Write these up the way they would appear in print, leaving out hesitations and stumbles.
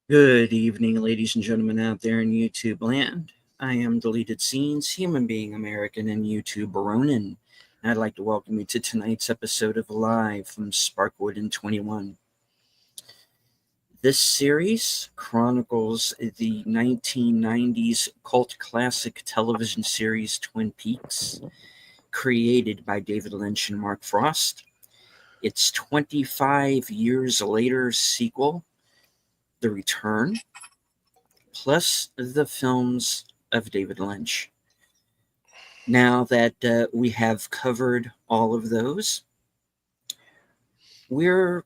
Good evening, ladies and gentlemen out there in YouTube land. I am Deleted Scenes, human being American and YouTube Baronin. And I'd like to welcome you to tonight's episode of Live from Sparkwood in 21. This series chronicles the 1990s cult classic television series Twin Peaks, created by David Lynch and Mark Frost. Its 25 years later sequel, The Return, plus the films of David Lynch. Now that we have covered all of those, we're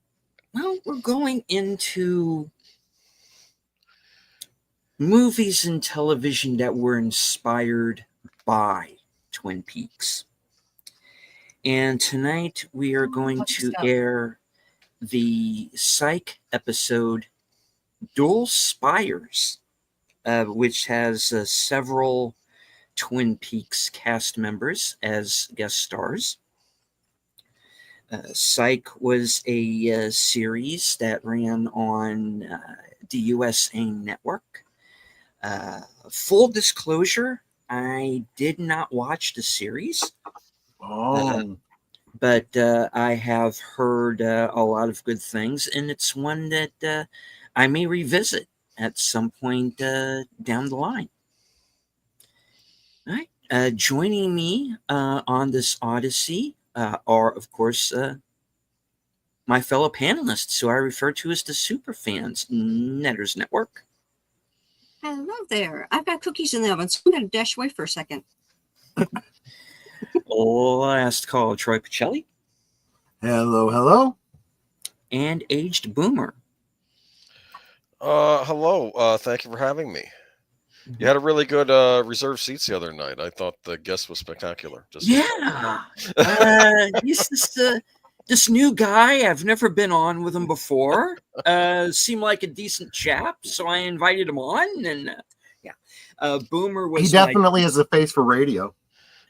going into movies and television that were inspired by Twin Peaks. And tonight we are going to air the Psych episode Dual Spires, which has several Twin Peaks cast members as guest stars. Psych was a series that ran on the USA Network. Full disclosure, I did not watch the series. But I have heard a lot of good things, and it's one that I may revisit at some point down the line. All right. Joining me on this odyssey are, of course, my fellow panelists, who I refer to as the super fans, Netters Network. Hello there. I've got cookies in the oven, so I'm going to dash away for a second. Last call, Troy Pacelli. Hello. And Aged Boomer. Hello. Thank you for having me. You had a really good reserved seats the other night. I thought the guest was spectacular. This new guy, I've never been on with him before, seemed like a decent chap, so I invited him on, and Boomer was... He definitely is a face for radio.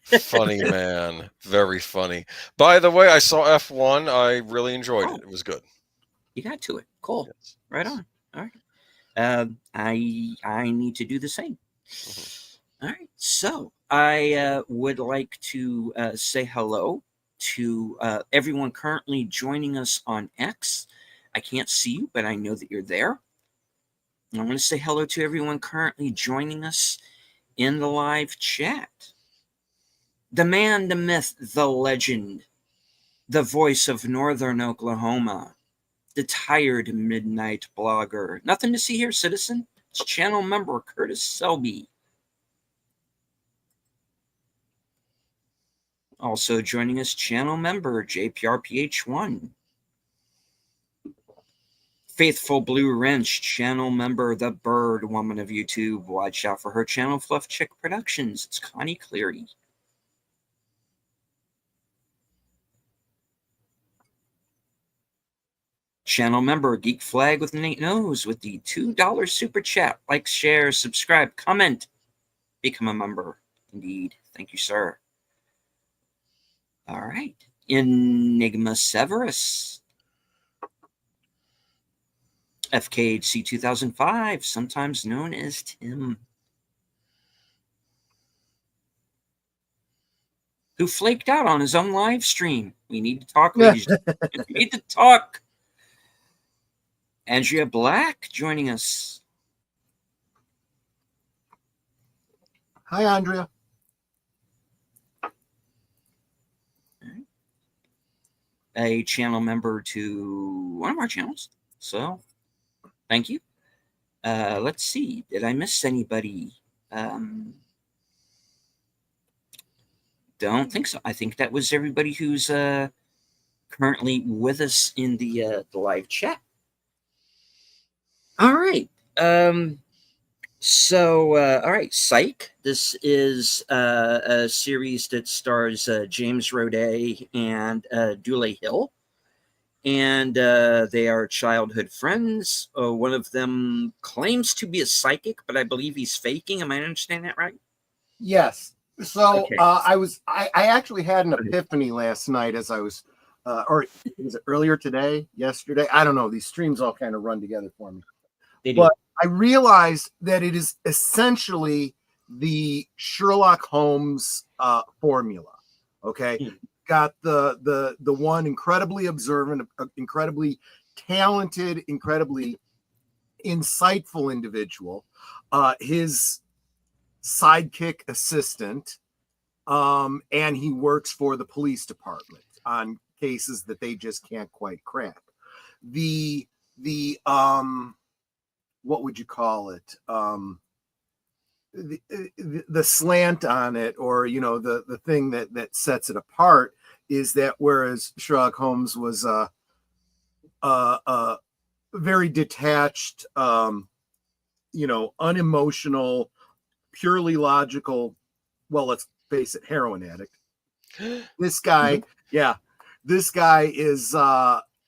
Funny man. Very funny. By the way, I saw F1. I really enjoyed it. It was good. You got to it. Cool. Yes. Right on. All right. I need to do the same. Mm-hmm. All right. So I would like to say hello to everyone currently joining us on X. I can't see you, but I know that you're there. I want to say hello to everyone currently joining us in the live chat. The man, the myth, the legend, the voice of Northern Oklahoma, the tired midnight blogger. Nothing to see here, citizen. It's channel member Curtis Selby. Also joining us, channel member JPRPH1. Faithful Blue Wrench, channel member The Bird Woman of YouTube. Watch out for her channel, Fluff Chick Productions. It's Connie Cleary. Channel member Geek Flag with Nate Knows with the $2 super chat. Like, share, subscribe, comment, become a member. Indeed. Thank you, sir. All right. Enigma Severus. FKHC 2005, sometimes known as Tim. Who flaked out on his own live stream. We need to talk, ladies. We need to talk. Andrea Black joining us. Hi, Andrea. A channel member to one of our channels. So, thank you. Let's see. Did I miss anybody? Don't think so. I think that was everybody who's currently with us in the live chat. All right. All right. Psych. This is a series that stars James Roday and Dule Hill. And they are childhood friends. One of them claims to be a psychic, but I believe he's faking. Am I understanding that right? Yes. So okay. I actually had an epiphany last night as I was, or was it earlier today, yesterday? I don't know. These streams all kind of run together for me. They do. But I realized that it is essentially the Sherlock Holmes formula. Okay, got the one incredibly observant, incredibly talented, incredibly insightful individual, his sidekick assistant, and he works for the police department on cases that they just can't quite crack. The what would you call it? The slant on it, or the thing that sets it apart, is that whereas Sherlock Holmes was a very detached, unemotional, purely logical, well, let's face it, heroin addict. This guy, this guy is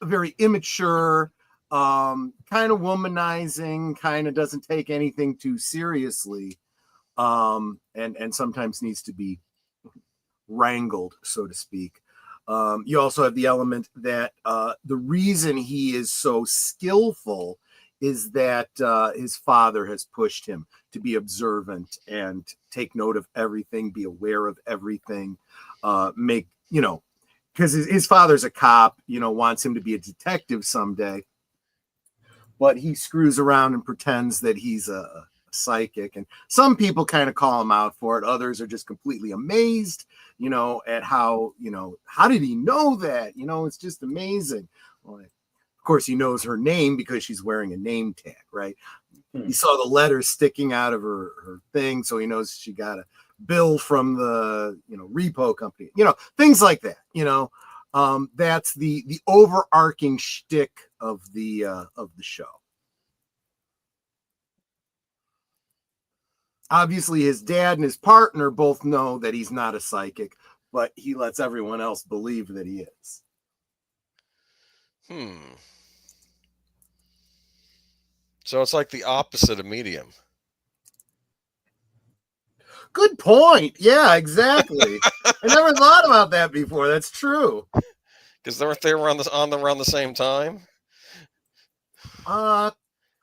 very immature, kind of womanizing, kind of doesn't take anything too seriously, and sometimes needs to be wrangled, so to speak. You also have the element that the reason he is so skillful is that his father has pushed him to be observant and take note of everything, be aware of everything, because his father's a cop, wants him to be a detective someday, but he screws around and pretends that he's a psychic, and some people kind of call him out for it. Others are just completely amazed, at how did he know that? It's just amazing. Well, of course, he knows her name because she's wearing a name tag, right? He saw the letters sticking out of her thing, so he knows she got a bill from the repo company, things like that. That's the overarching shtick of the show. Obviously, his dad and his partner both know that he's not a psychic, but he lets everyone else believe that he is. So it's like the opposite of medium. Good point. Yeah, exactly. I never thought about that before. That's true. Because weren't they around the same time?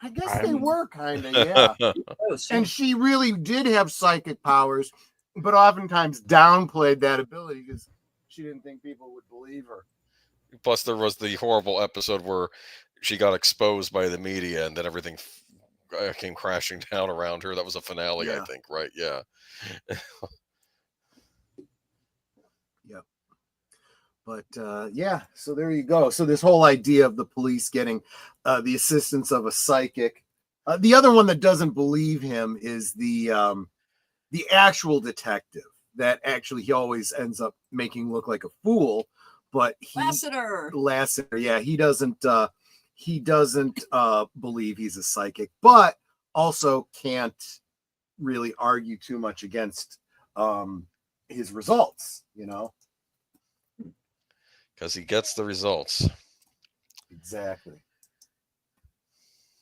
I guess they were kind of, yeah. And she really did have psychic powers, but oftentimes downplayed that ability because she didn't think people would believe her. Plus, there was the horrible episode where she got exposed by the media, and then everything came crashing down around her. That was a finale, Yeah. I think, right? Yeah. Yep. But yeah, so there you go. So this whole idea of the police getting the assistance of a psychic. The other one that doesn't believe him is the actual detective that actually he always ends up making look like a fool. But Lassiter, yeah, he doesn't believe he's a psychic, but also can't really argue too much against his results, Because he gets the results. Exactly.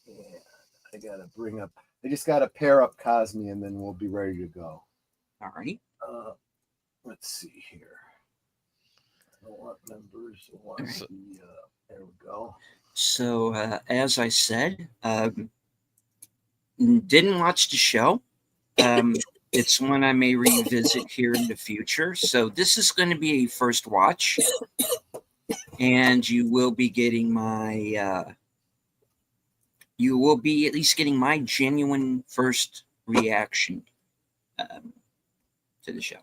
Yeah, I just gotta pair up Cosme and then we'll be ready to go. All right. Let's see here. I don't want members. There we go. So, as I said, didn't watch the show. It's one I may revisit here in the future. So this is going to be a first watch, and you will be getting you will be at least getting my genuine first reaction to the show.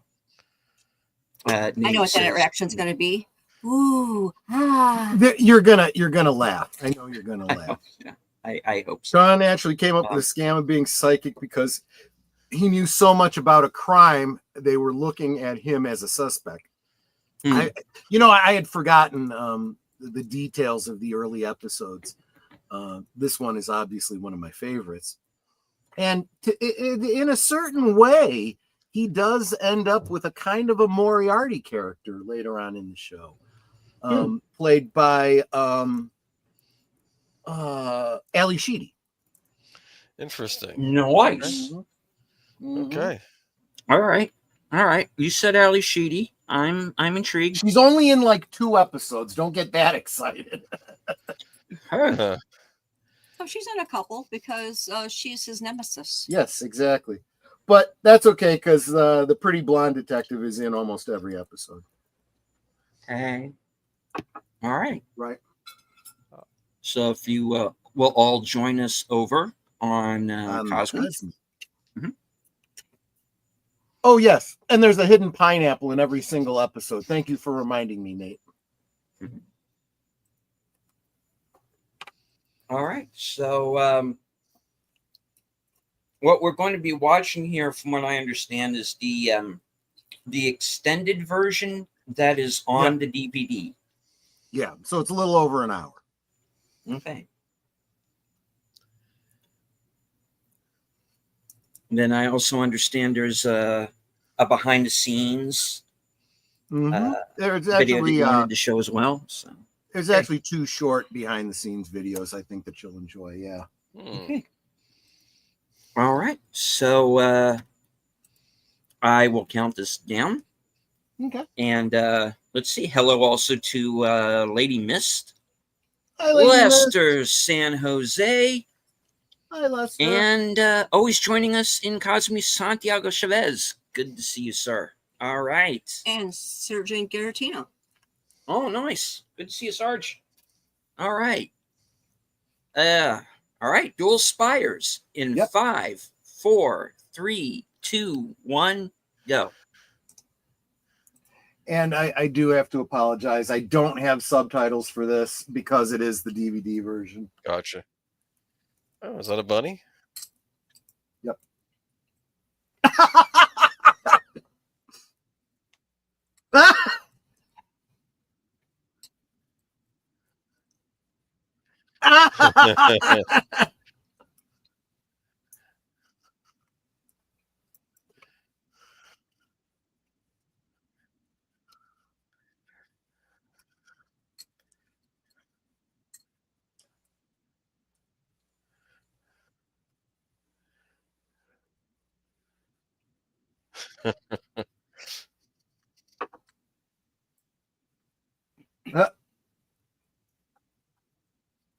I know what that reaction is going to be. Ooh, You're gonna laugh. I know you're gonna laugh. I hope so. John actually came up with a scam of being psychic because he knew so much about a crime. They were looking at him as a suspect. I had forgotten the details of the early episodes. This one is obviously one of my favorites, and in a certain way, he does end up with a kind of a Moriarty character later on in the show, played by Ali Sheedy. Interesting. Nice. Okay. All right. You said Ali Sheedy. I'm intrigued. She's only in like 2 episodes. Don't get that excited. Huh. Oh, she's in a couple because she's his nemesis. Yes, exactly. But that's okay because the pretty blonde detective is in almost every episode. Okay. All right. Right. So if you will all join us over on Cosmic. Cosmic. Mhm. Oh, yes. And there's a hidden pineapple in every single episode. Thank you for reminding me, Nate. Mhm. All right. So what we're going to be watching here, from what I understand, is the extended version that is on the DVD. Yeah. So it's a little over an hour. Okay. Then I also understand there's a behind the scenes There's video that actually you wanted to show as well. So there's actually 2 short behind the scenes videos I think that you'll enjoy. Yeah. okay. All right. So I will count this down. Okay. And let's see. Hello also to Lady Mist, Hi, Lady Lester San Jose, Hi, Lester. and always joining us in Cosme Santiago Chavez. Good to see you, sir. All right. And Sergeant Garatino. Oh, nice. Good to see you, Sarge. All right. All right. Dual Spires in 5, 4, 3, 2, 1, go. And I do have to apologize. I don't have subtitles for this because it is the DVD version. Gotcha. Oh, is that a bunny? Yep.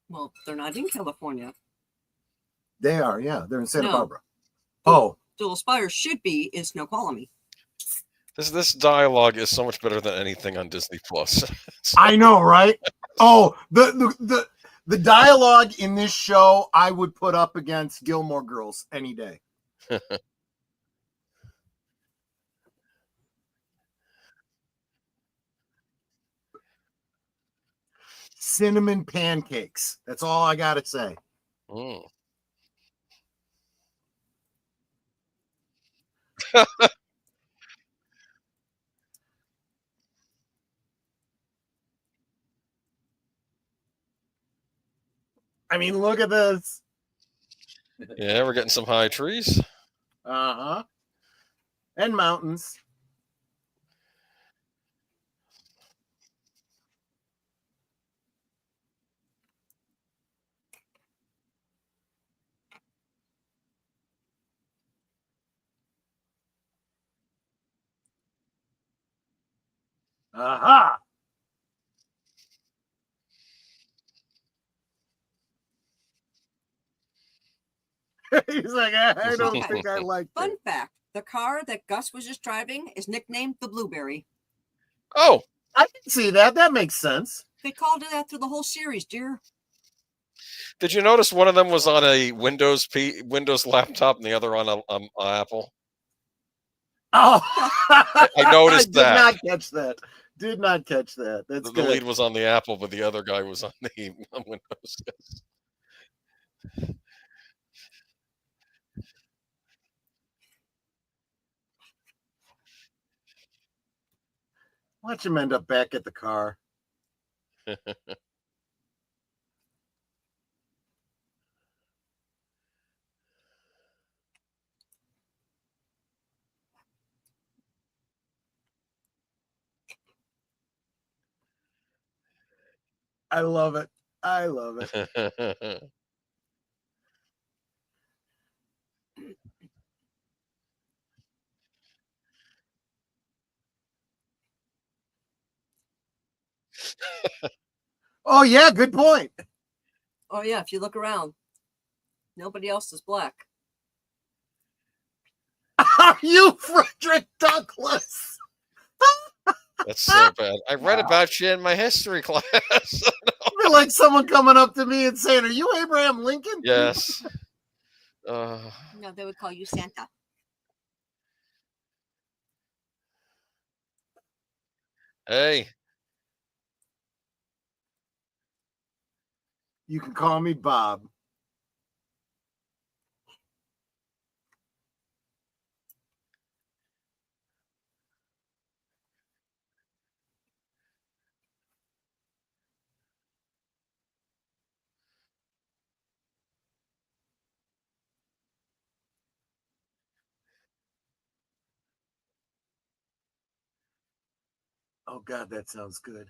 Well, they're not in California. They are, yeah. They're in Santa No. Barbara. Oh, Dual Spires should be is Snoqualmie. This dialogue is so much better than anything on Disney Plus. I know, right? Oh, the dialogue in this show I would put up against Gilmore Girls any day. Cinnamon pancakes. That's all I got to say. Mm. I mean, look at this. Yeah, we're getting some high trees. Uh-huh. And mountains. Aha. He's like, I don't think I like Fun it. fact, the car that Gus was just driving is nicknamed the Blueberry. Oh, I can see that. That makes sense. They called it that through the whole series, dear. did you notice one of them was on a Windows laptop and the other on a Apple? Oh, I noticed did that. not catch that. Did not catch that. That's The good. lead was on the Apple, but the other guy was on the Windows. Watch him end up back at the car. I love it. I love it. Oh, yeah. Good point. Oh yeah, if you look around, Nobody else is black. Are you Frederick Douglass? That's so bad. I read about you in my history class. I feel like someone coming up to me and saying, "Are you Abraham Lincoln?" Yes. No, they would call you Santa. Hey. You can call me Bob. Oh God, that sounds good.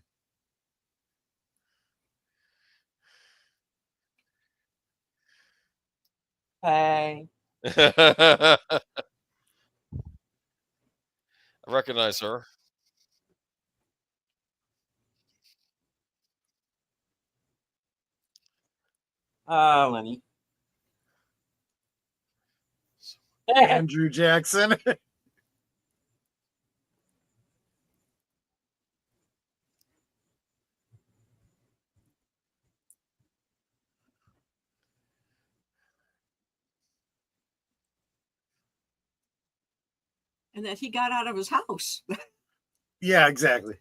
Hey. I recognize her. Lenny. Andrew Jackson. And that he got out of his house. Yeah, exactly.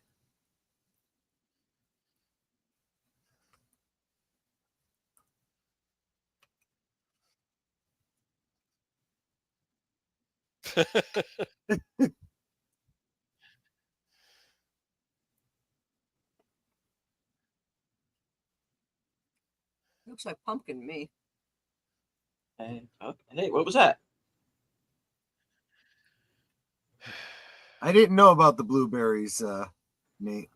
Looks like pumpkin to me. Hey, okay. Hey, what was that? I didn't know about the blueberries, Nate.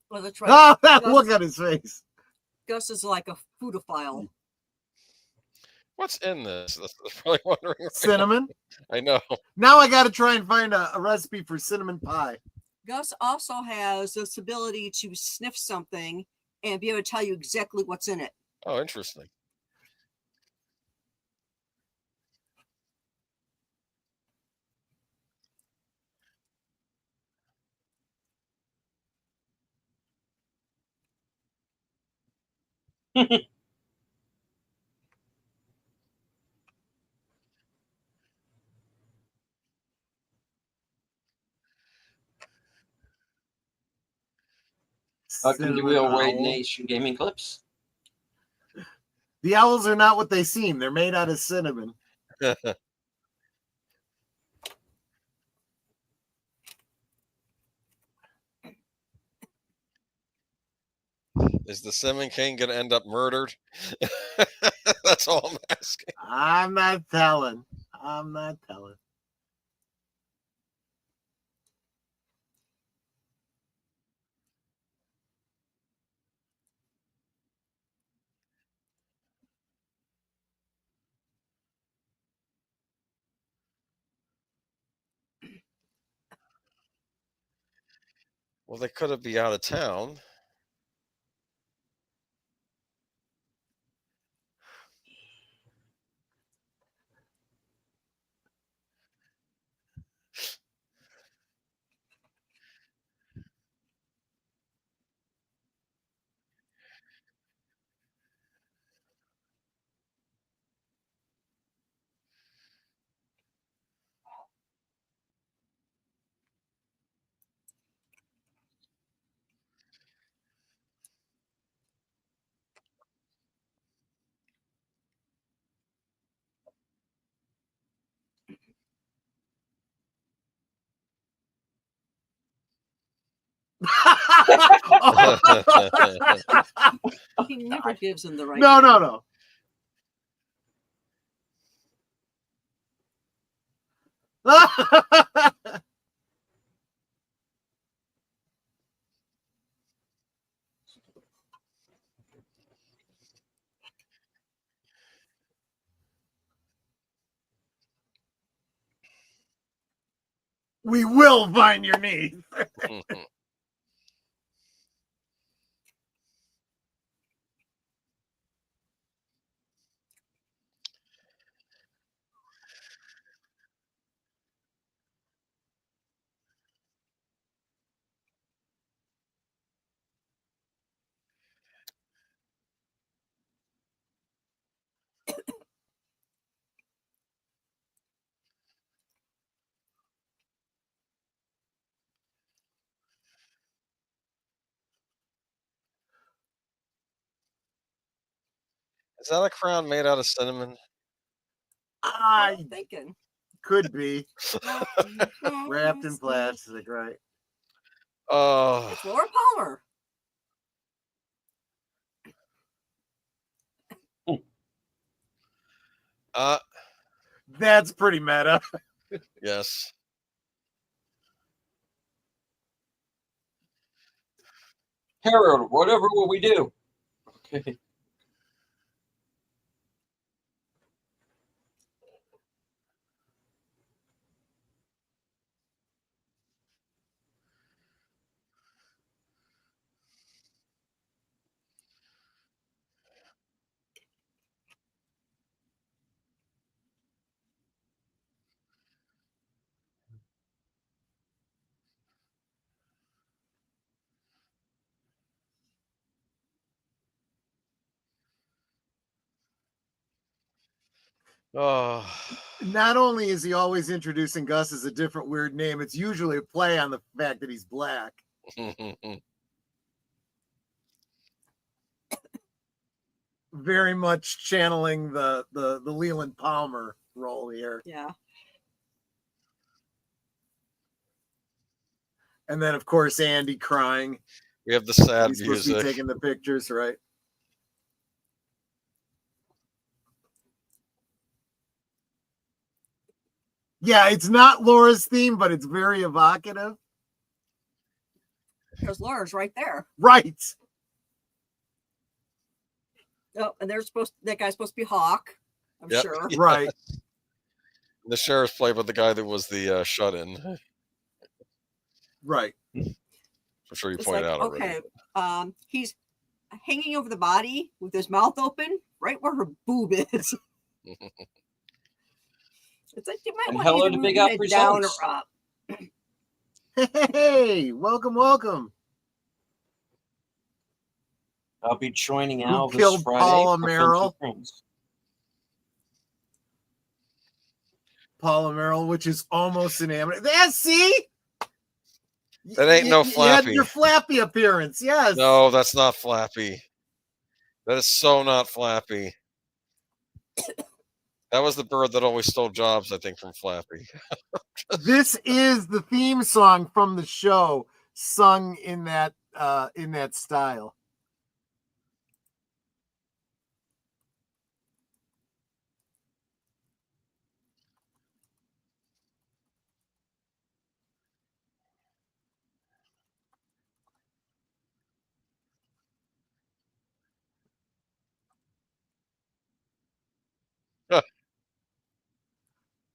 Well, that's right. Oh, look at his face. Gus is like a foodophile. What's in this? That's probably wondering. Right Cinnamon. now. I know. Now I got to try and find a recipe for cinnamon pie. Gus also has this ability to sniff something and be able to tell you exactly what's in it. Oh, interesting. Welcome to Cinnamon Real owl. Raid Nation Gaming Clips. The owls are not what they seem. They're made out of cinnamon. Is the Cinnamon King going to end up murdered? That's all I'm asking. I'm not telling. I'm not telling. Well, they could have be out of town. He never gives him the right. No. We will find your niece. Is that a crown made out of cinnamon? I I'm thinking. could be wrapped in plastic, right? Oh, It's Laura Palmer. That's pretty meta. yes. Harold, whatever will we do? Okay. Oh, Not only is he always introducing Gus as a different weird name, it's usually a play on the fact that he's black. Very much channeling the Leland Palmer role here. Yeah. And then, of course, Andy crying. we have the sad He's supposed to be music. taking the pictures, right? Yeah, it's not Laura's theme, but it's very evocative. Because Laura's right there. Right. Oh, and that guy's supposed to be Hawk, I'm Yep. sure. Right. The sheriff's played by the guy that was the shut-in. Right. I'm sure you It's pointed like, out already. okay, he's hanging over the body with his mouth open, right where her boob is. It's like you might And want hello to to move Big your Al head down or Presents. up. Hey, welcome. I'll be joining Who Al this killed Friday. Paula for Friends Merrill? with Friends. Paula Merrill, which is almost an amateur. There, see? That ain't no You had Flappy. your Flappy appearance, yes. No, that's not Flappy. That is so not Flappy. That was the bird that always stole jobs, I think, from Flappy. This is the theme song from the show, sung in that style.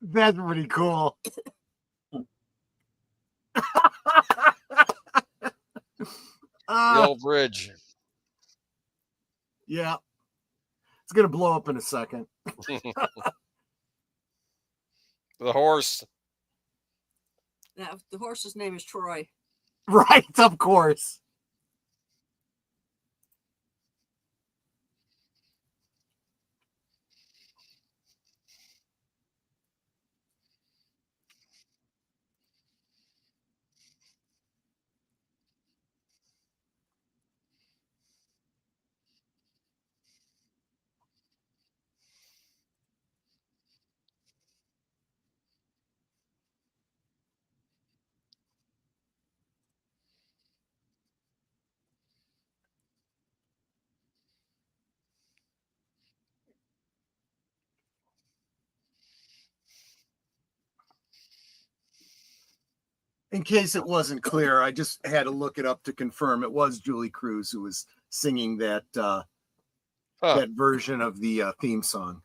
That's pretty cool. The old bridge. Yeah. It's going to blow up in a second. The horse. Now, the horse's name is Troy. Right, of course. In case it wasn't clear, I just had to look it up to confirm. It was Julie Cruz who was singing that that version of the theme song.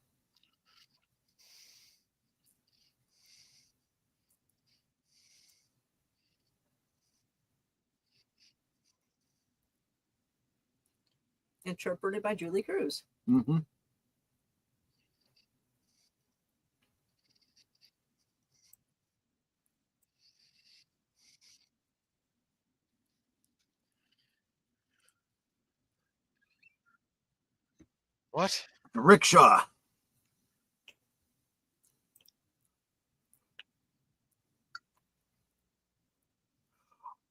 Interpreted by Julie Cruz. Mm-hmm. What? The rickshaw.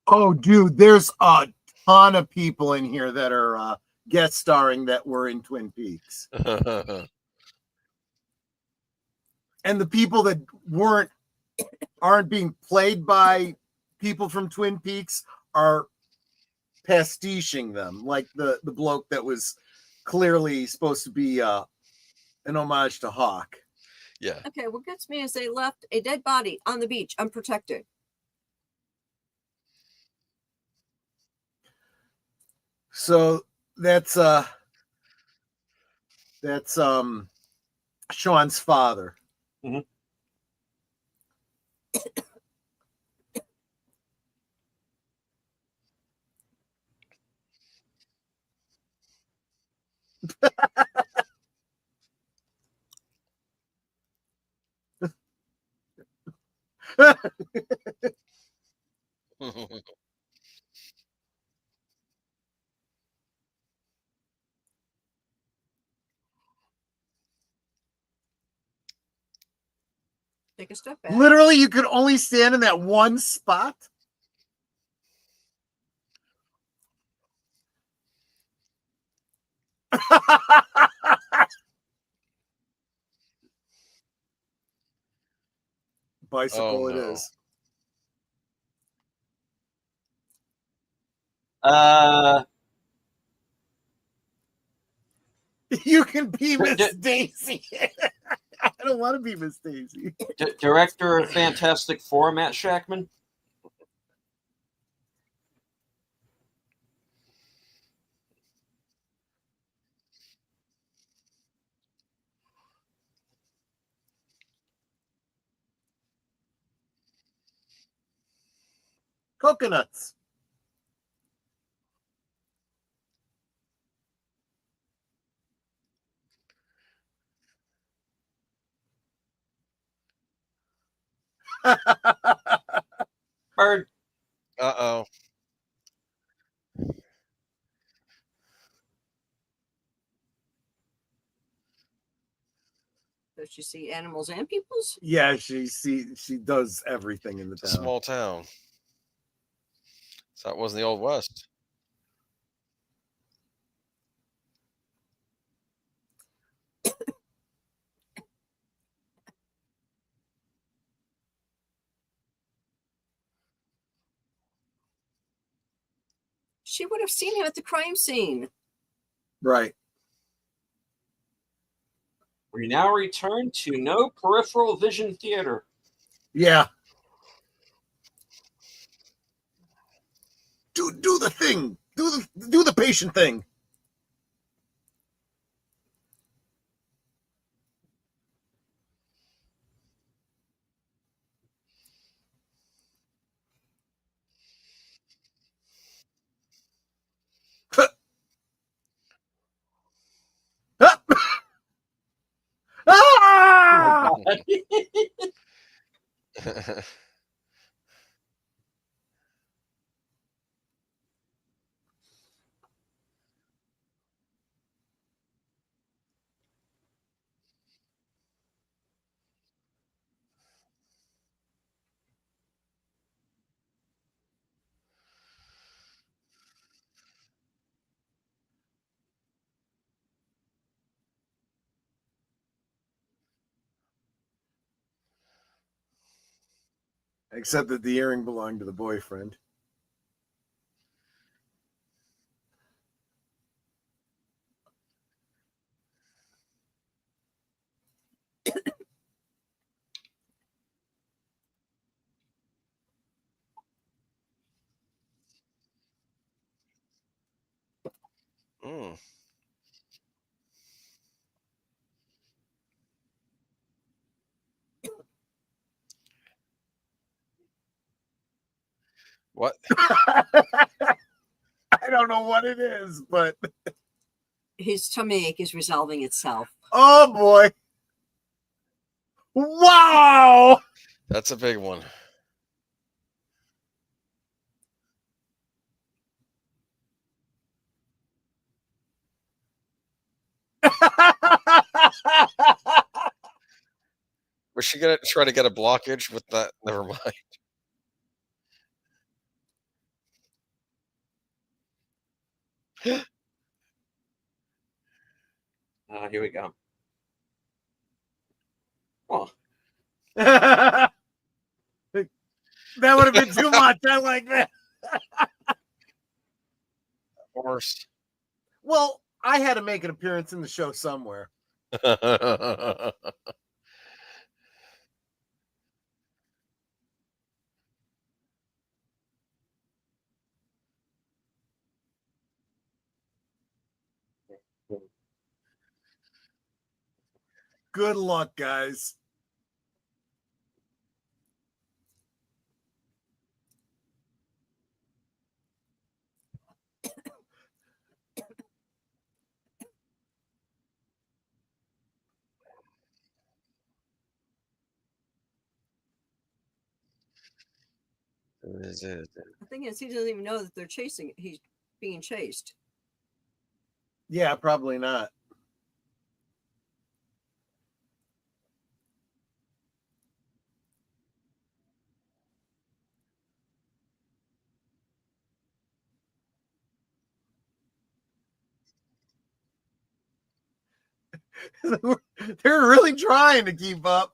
Oh, dude, there's a ton of people in here that are guest starring that were in Twin Peaks. And the people that aren't being played by people from Twin Peaks are pastiching them, like the bloke that was clearly supposed to be an homage to Hawk. Yeah. Okay, what gets me is they left a dead body on the beach unprotected. So that's Sean's father. Mhm. Take a step back. Literally, you could only stand in that one spot. Bicycle Oh, it no. is. You can be Miss Daisy. I don't want to be Miss Daisy. Director of Fantastic Four, Matt Shackman. Coconuts. Bird. Uh-oh. Does she see animals and peoples? Yeah, she does everything in the It's a town. small town. So that wasn't the Old West. She would have seen him at the crime scene. Right. We now return to no peripheral vision theater. Yeah. Do the thing. Do the patient thing. Ah! Except that the earring belonged to the boyfriend. Mm. What? I don't know what it is, but His tummy ache is resolving itself. oh boy. Wow. That's a big one. Was she gonna try to get a blockage with that? Never mind. Here we go. Oh, That would have been too much. I like that. Of course. Well, I had to make an appearance in the show somewhere. Good luck, guys. The thing is, he doesn't even know that they're chasing. He's being chased. Yeah, probably not. They're really trying to keep up.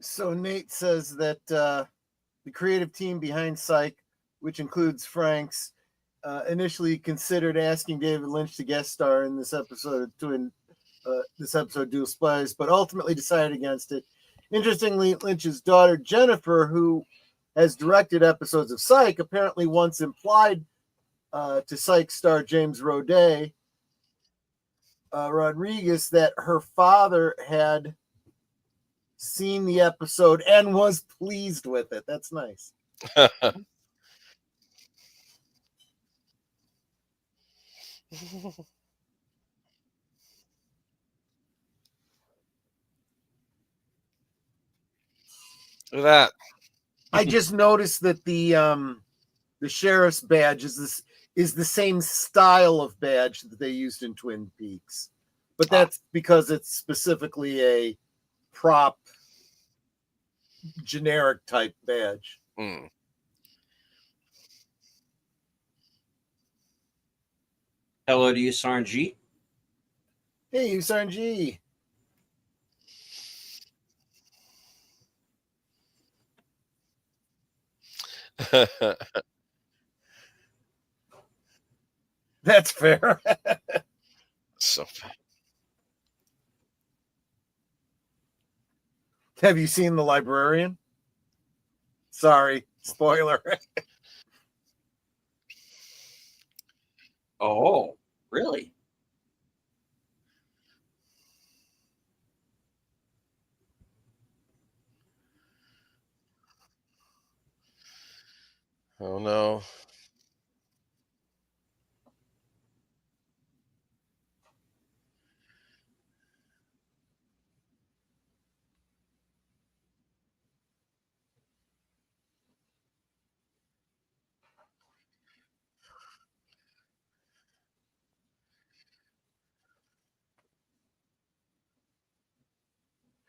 So Nate says that the creative team behind Psych, which includes Frank's, initially considered asking David Lynch to guest star in this episode Dual Spires, but ultimately decided against it. Interestingly, Lynch's daughter Jennifer, who has directed episodes of Psych, apparently once implied to Psych star James Rodriguez that her father had seen the episode and was pleased with it. That's nice. Look at that. I just noticed that the sheriff's badge is the same style of badge that they used in Twin Peaks, but that's because it's specifically a prop generic type badge. Mm. hello to you, Sanji. Hey, Sanji. That's fair. So Have you seen The Librarian? Sorry, spoiler. Oh, really? oh no.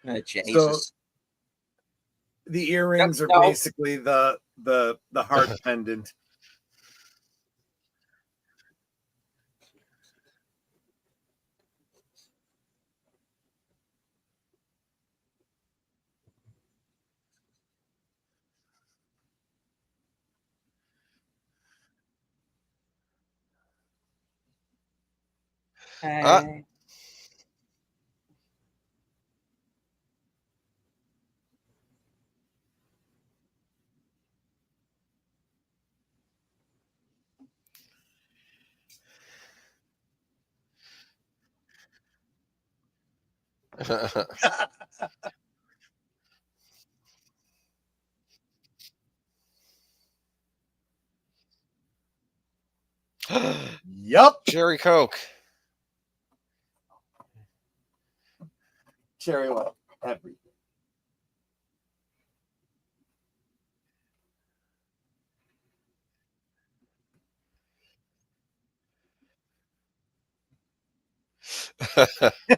So Jesus. the earrings are No. basically the heart pendant. Hey. Yup. Cherry Coke. Cherry what? Everything.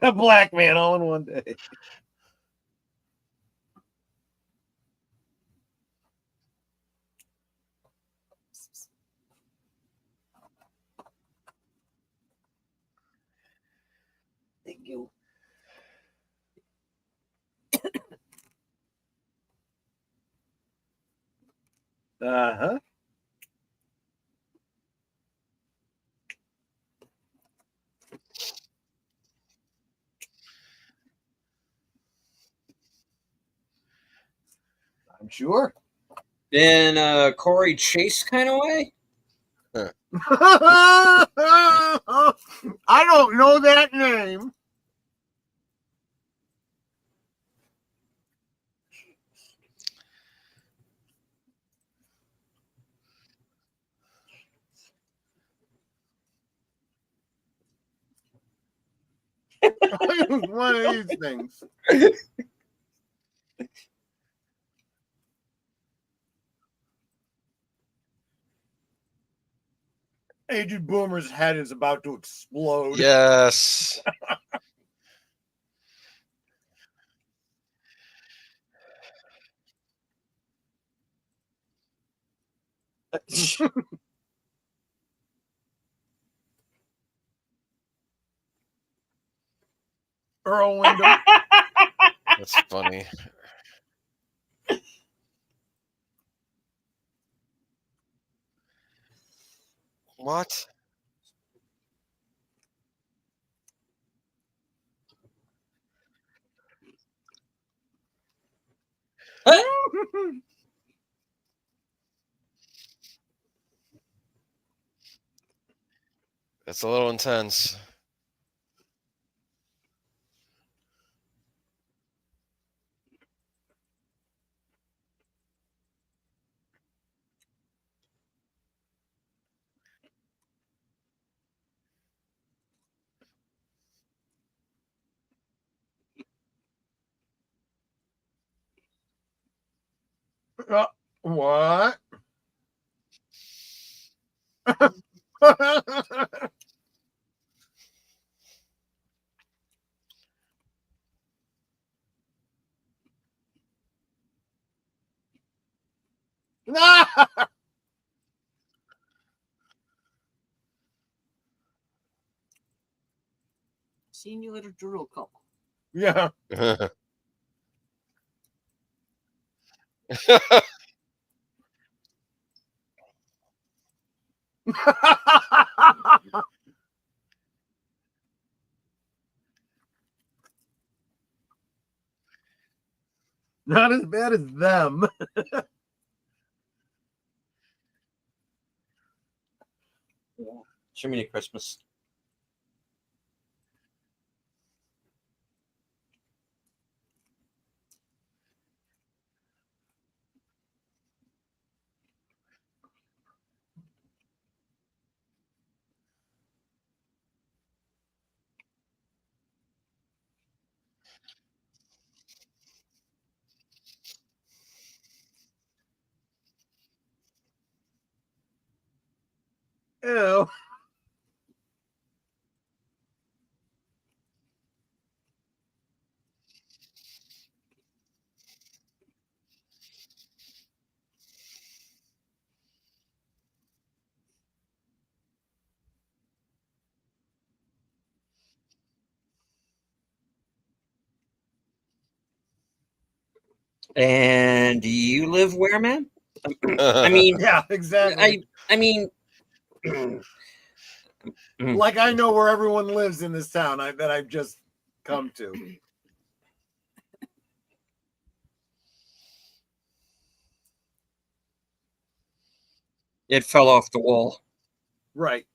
A black man all in one day. Thank you. Uh-huh. I'm sure. In a Corey Chase kind of way? I don't know that name. One of these things. Aged Boomer's head is about to explode. Yes. Earl Wyndham. That's funny. What? That's a little intense. What? Seen you at a drool couple. Yeah. Not as bad as them. Jiminy Christmas. Ew. And do you live where, man? I mean, Yeah, exactly. I mean, Like I know where everyone lives in this town that I've just come to. it fell off the wall. Right.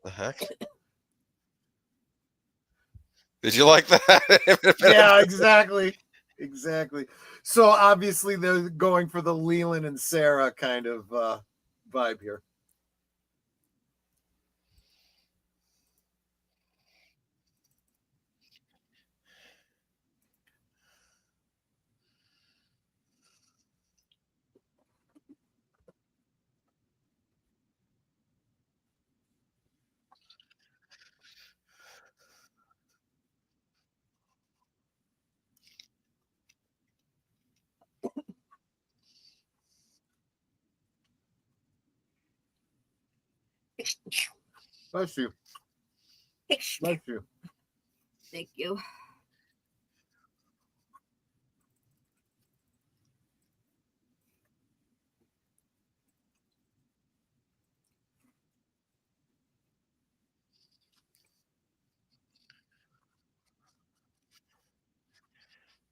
The heck? Did you like that? Yeah, exactly. Exactly. So obviously they're going for the Leland and Sarah kind of vibe here. Bless you. Bless you. Thank you.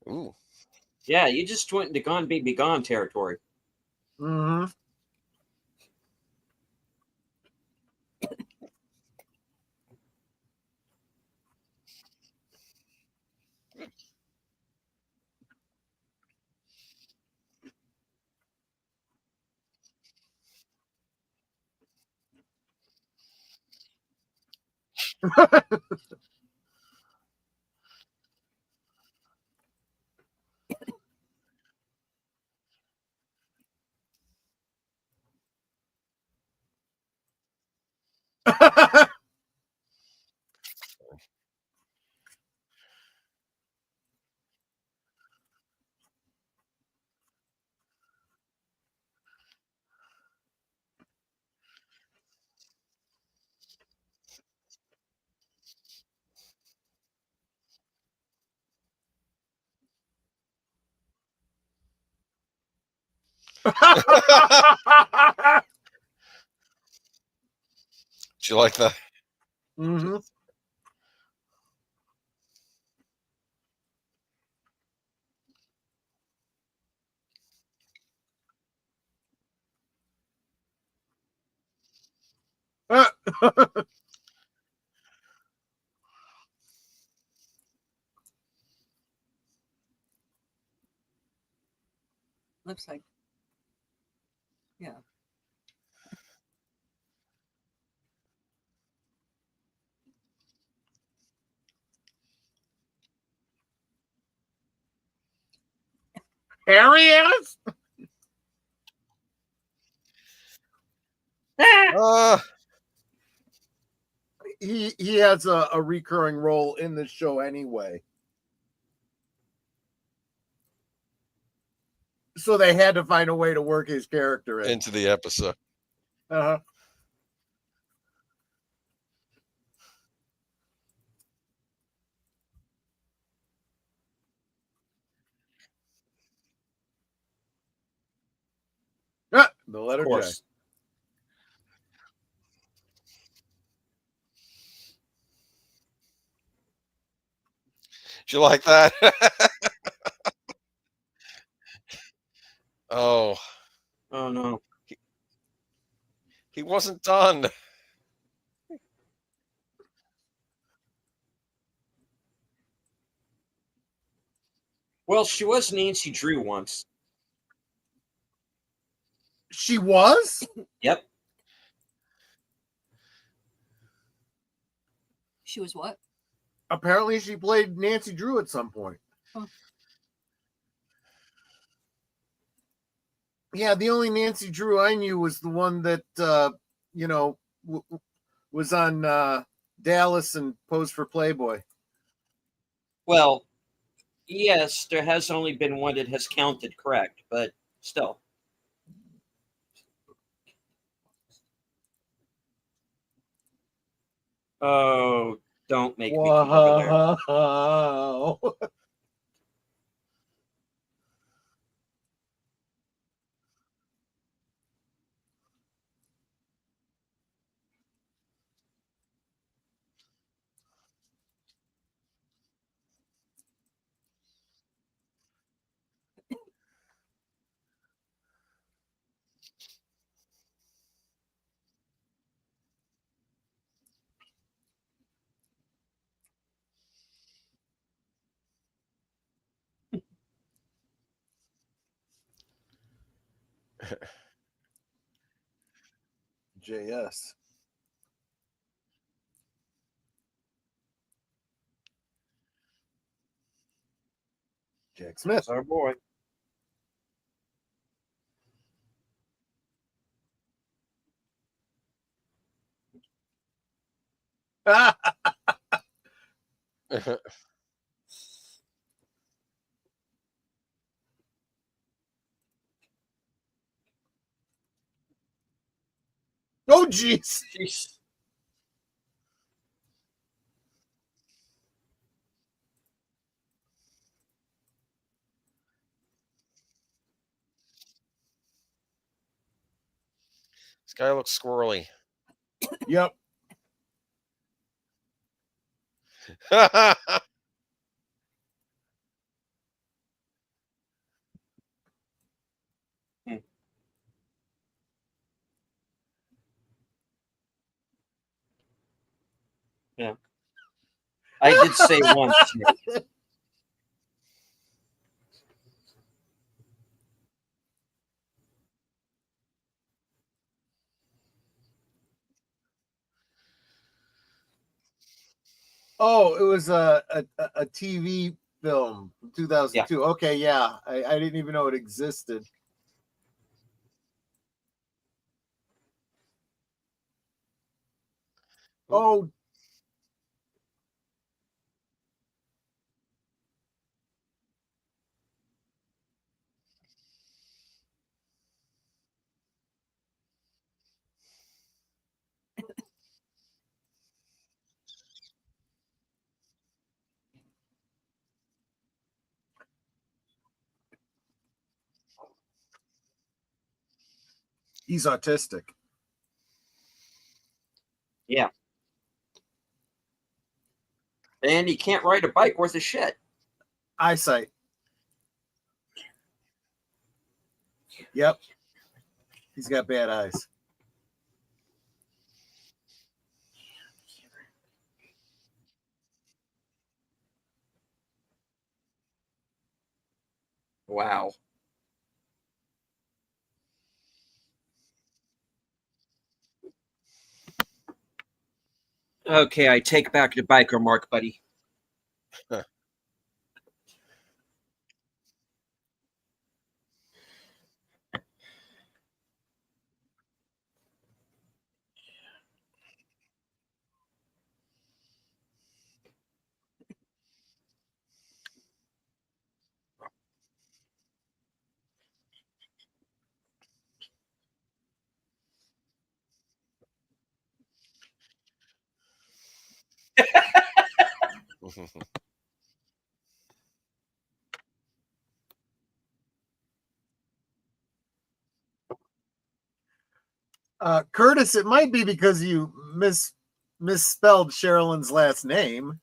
Ooh. Yeah, you just went into Gone Baby Gone territory. Mm-hmm. Did you like that? Mm-hmm. Looks like. Yeah. Harry is? He has a recurring role in the show anyway. So they had to find a way to work his character in. Into the episode. Uh-huh. The letter Of J. course. Did you like that? Oh, Oh no. he wasn't done. Well, she was Nancy Drew once. She was? Yep. She was what? Apparently she played Nancy Drew at some point. Huh. Yeah, the only Nancy Drew I knew was the one that was on Dallas and posed for Playboy. Well, yes, there has only been one that has counted correct, but still. Oh, don't make me come over there. Wow. JS. Jack Smith. That's our boy. Oh, jeez. Jeez. This guy looks squirrely. Yep. Yeah. I did say once. Oh, it was a TV film from 2002. Yeah. Okay, yeah. I didn't even know it existed. Oh. He's autistic. Yeah. And he can't ride a bike worth a shit. Eyesight. Yep. He's got bad eyes. Wow. Okay, I take back the biker mark, buddy. Curtis, it might be because you misspelled Sherilyn's last name.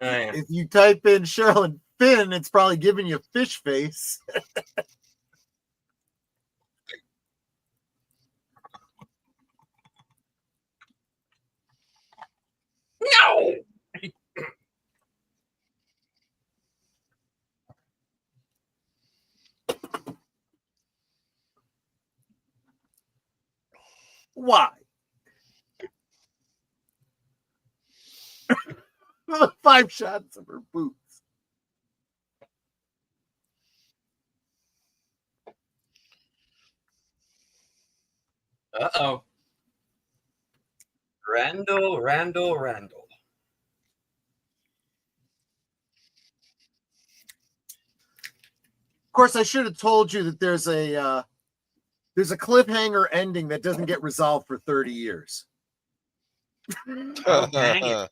Yeah. If you type in Sherilyn Finn, it's probably giving you fish face. No! Why? 5 shots of her boots. Uh-oh. Randall. Of course, I should have told you that there's a cliffhanger ending that doesn't get resolved for 30 years. Oh, dang it.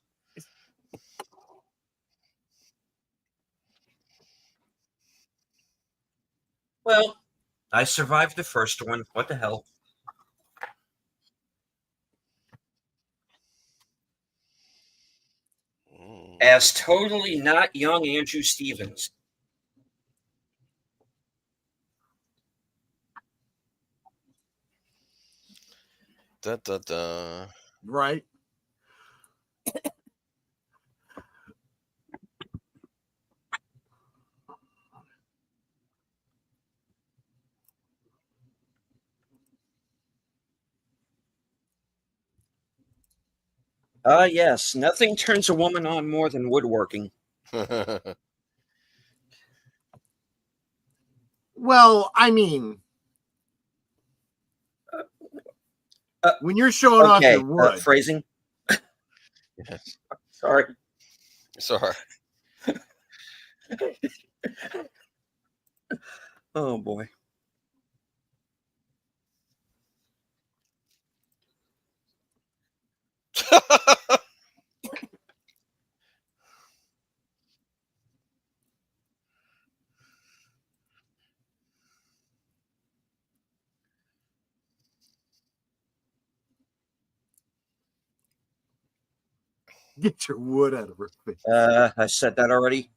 Well, I survived the first one. What the hell? As totally not young Andrew Stevens. Da, da, da. Right. Yes, nothing turns a woman on more than woodworking. Well, I mean, when you're showing off Okay, your wood, phrasing. Sorry. Sorry. Oh boy. get your wood out of her face. I said that already.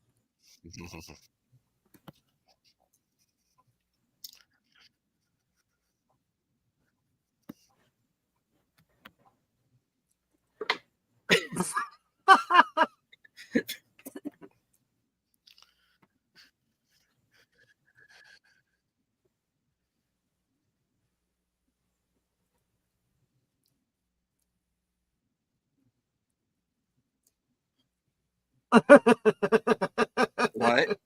What?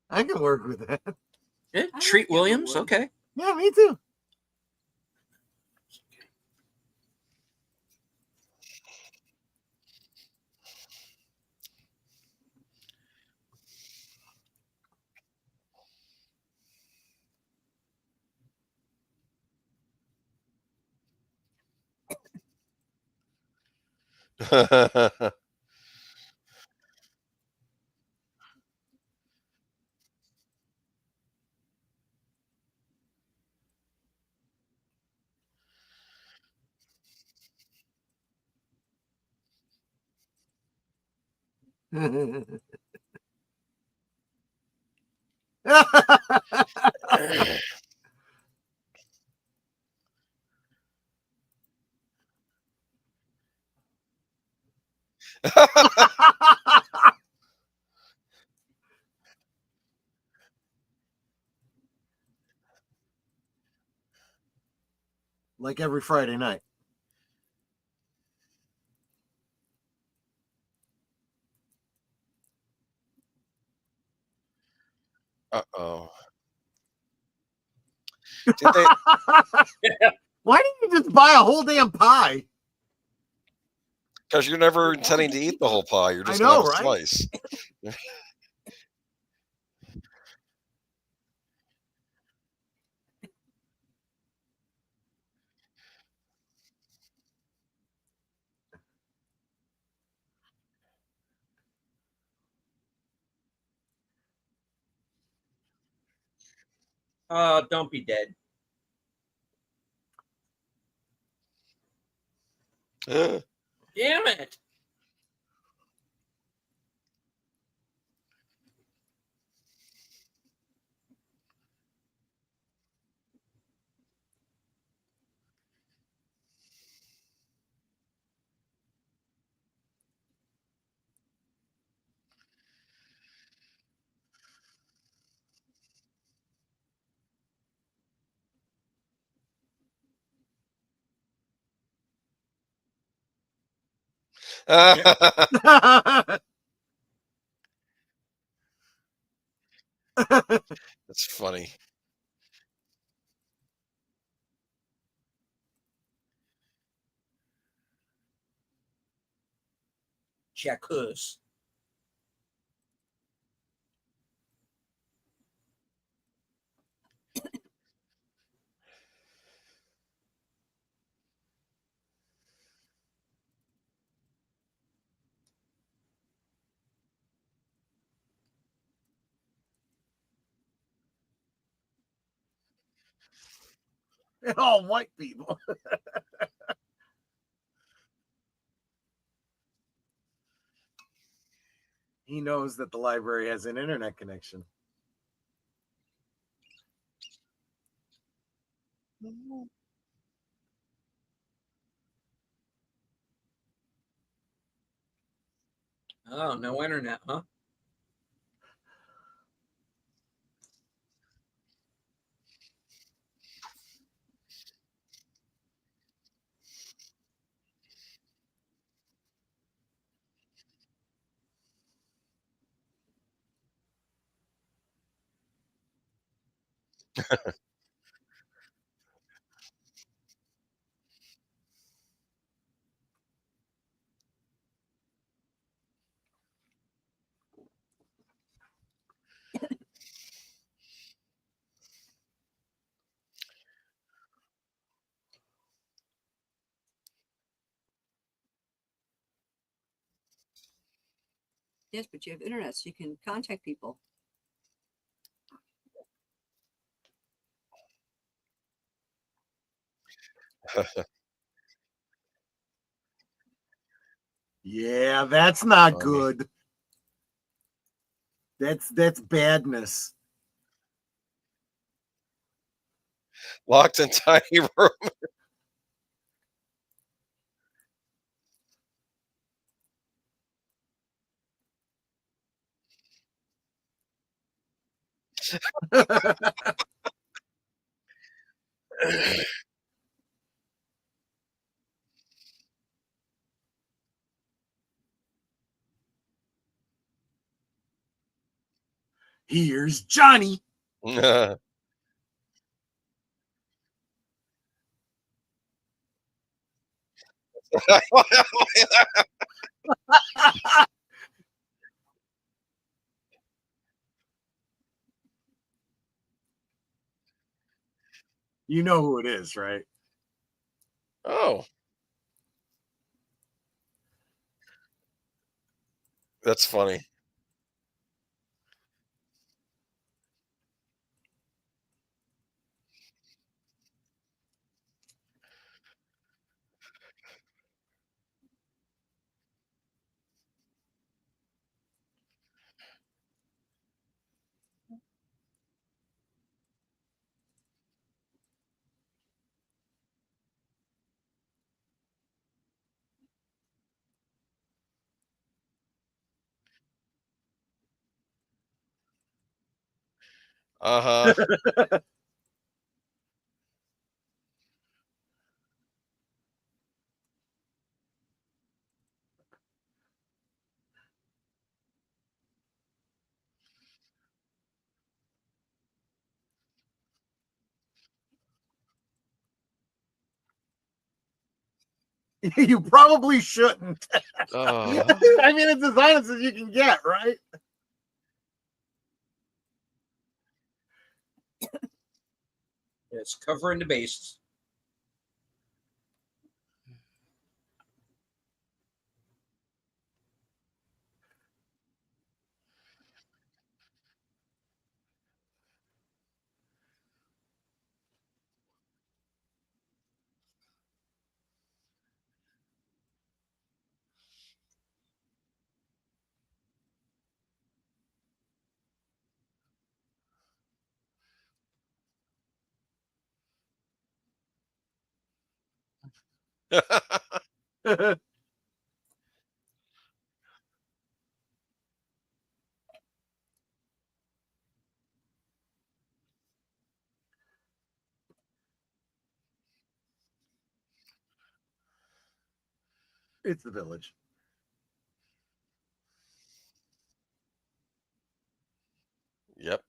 I can work with that. Yeah, I Treat like Williams. Amberwood. Okay. Yeah, me too. like every Friday night. Uh-oh. Did they? Why didn't you just buy a whole damn pie? Because you're never intending to eat the whole pie. You're I just know, gonna have a right? slice. Don't be dead. Damn it. That's funny. Checkers. All white people. He knows that the library has an internet connection. Oh, no internet, huh? Yes, but you have internet, so you can contact people. Yeah, that's not Funny. good. That's badness. Locked in tiny room. Here's Johnny. You know who it is, right? Oh, that's funny. Uh huh. You probably shouldn't. Oh. I mean, it's as honest as you can get, right? It's covering the bases. It's the village. Yep.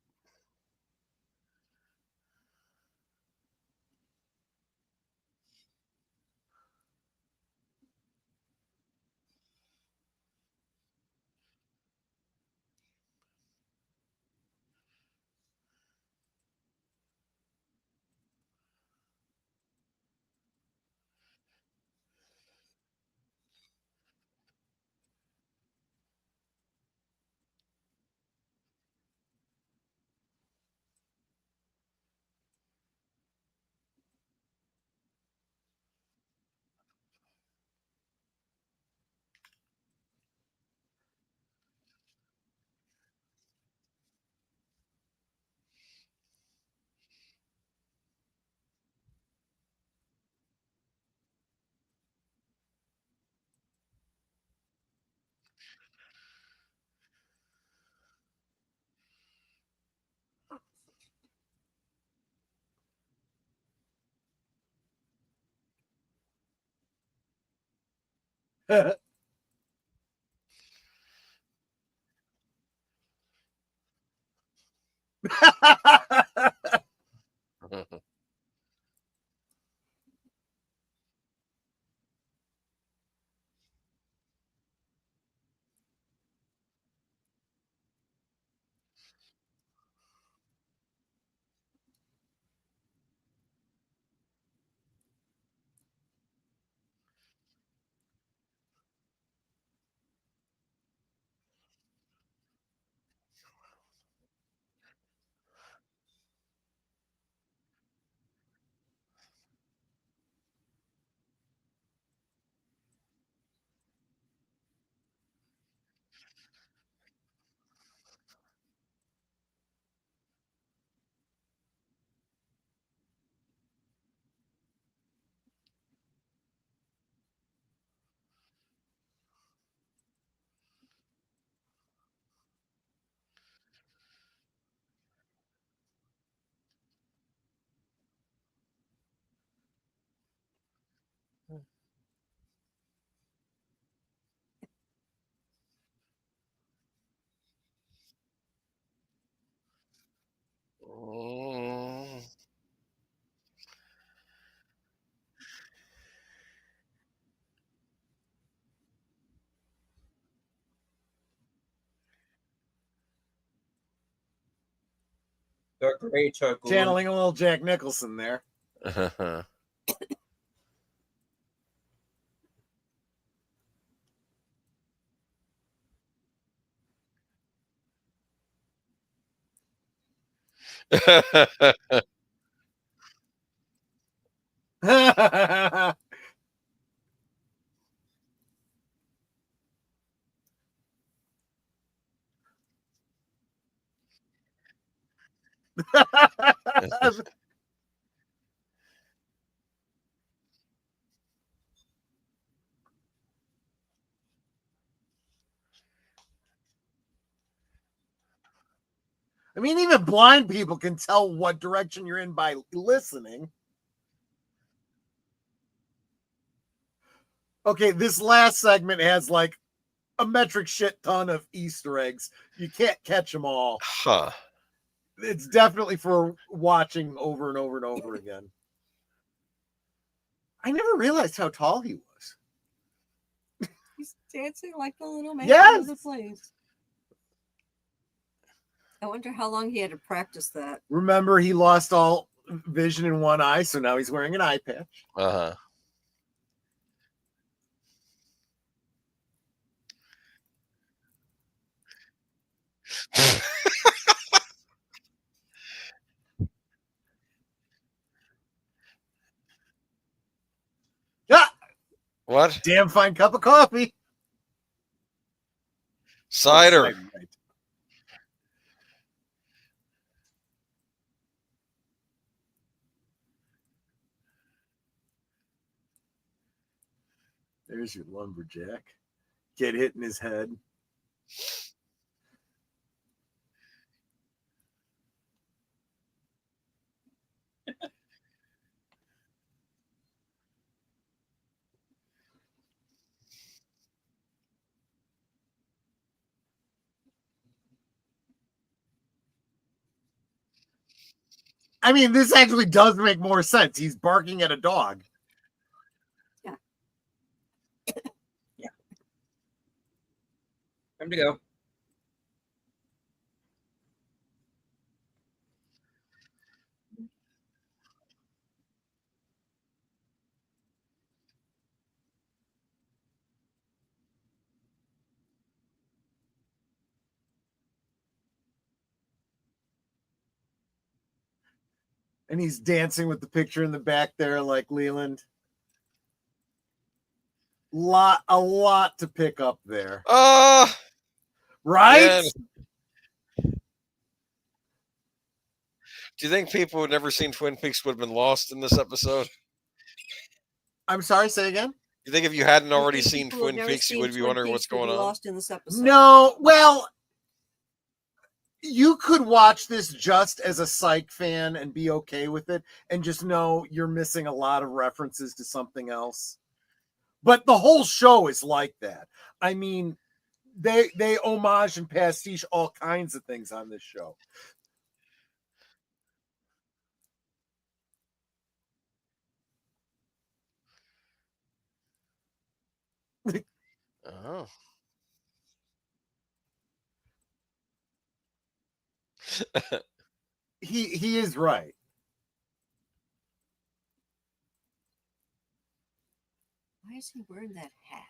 Mm. They're great, Chuckle. Channeling a little Jack Nicholson there. I mean, even blind people can tell what direction you're in by listening. Okay, this last segment has like a metric shit ton of Easter eggs. You can't catch them all. Huh. It's definitely for watching over and over and over again. I never realized how tall he was. He's dancing like the little man Yes! of the place. I wonder how long he had to practice that. Remember, he lost all vision in one eye, so now he's wearing an eye patch. Uh-huh. Ah, What? damn fine cup of coffee. Cider. Right. There's your lumberjack. Get hit in his head. I mean, this actually does make more sense. He's barking at a dog. Yeah. Yeah. Time to go. And he's dancing with the picture in the back there, like Leland. A lot to pick up there. Right? Yeah. Do you think people who'd never seen Twin Peaks would have been lost in this episode? I'm sorry, say again? You think if you hadn't I already think seen people who have Twin never Peaks, you seen would be Twin wondering what's Peaks would going be on? lost in this episode. No, well, you could watch this just as a Psych fan and be okay with it and just know you're missing a lot of references to something else. But the whole show is like that. I mean, they homage and pastiche all kinds of things on this show. Oh. He is right. Why is he wearing that hat?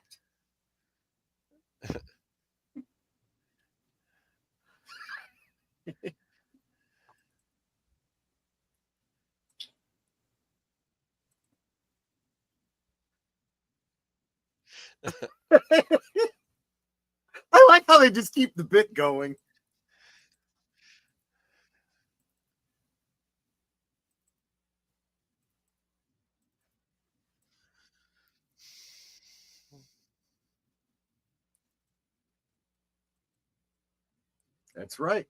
I like how they just keep the bit going. That's right.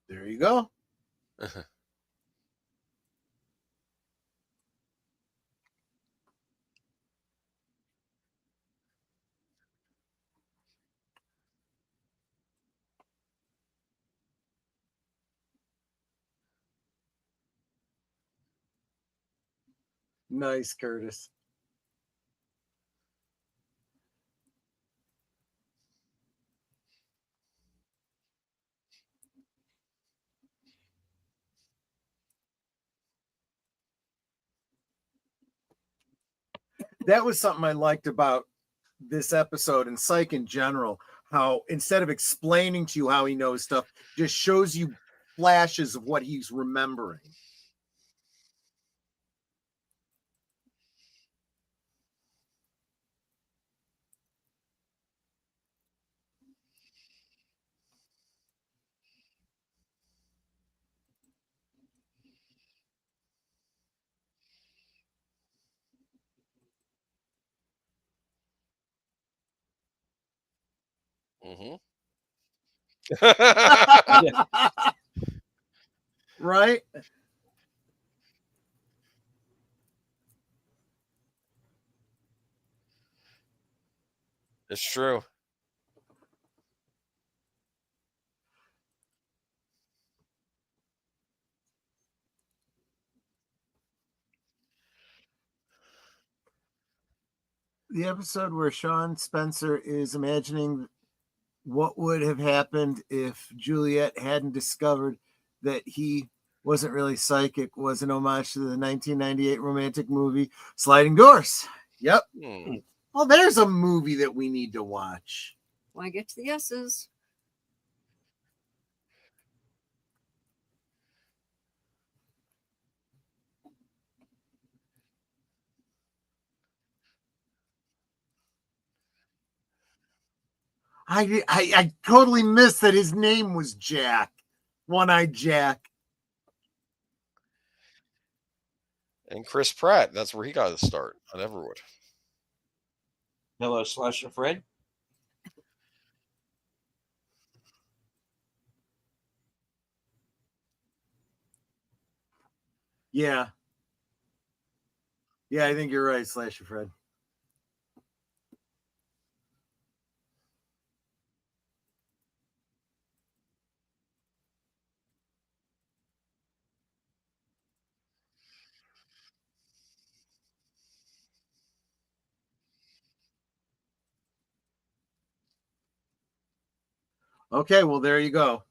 There you go. Nice, Curtis. That was something I liked about this episode and Psych in general. How instead of explaining to you how he knows stuff, just shows you flashes of what he's remembering. Mm-hmm. Right? It's true. The episode where Sean Spencer is imagining what would have happened if Juliet hadn't discovered that he wasn't really psychic was an homage to the 1998 romantic movie Sliding Doors. Yep. Well, there's a movie that we need to watch. Want to get to the yeses? I totally missed that his name was Jack. One-Eyed Jack. And Chris Pratt, that's where he got his start on Everwood. Hello, Slasher Fred. Yeah. Yeah, I think you're right, Slasher Fred. Okay, well, there you go.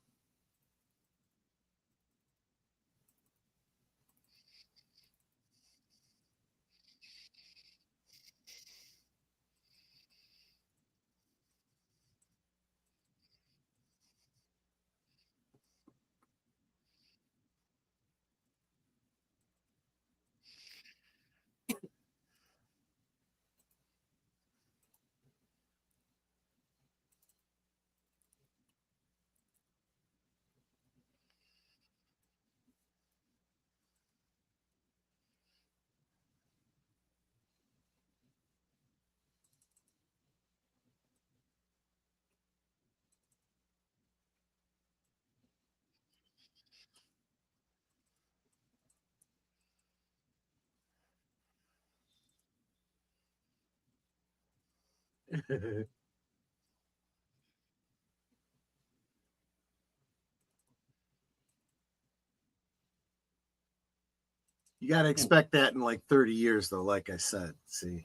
You got to expect that in like 30 years, though, like I said. See?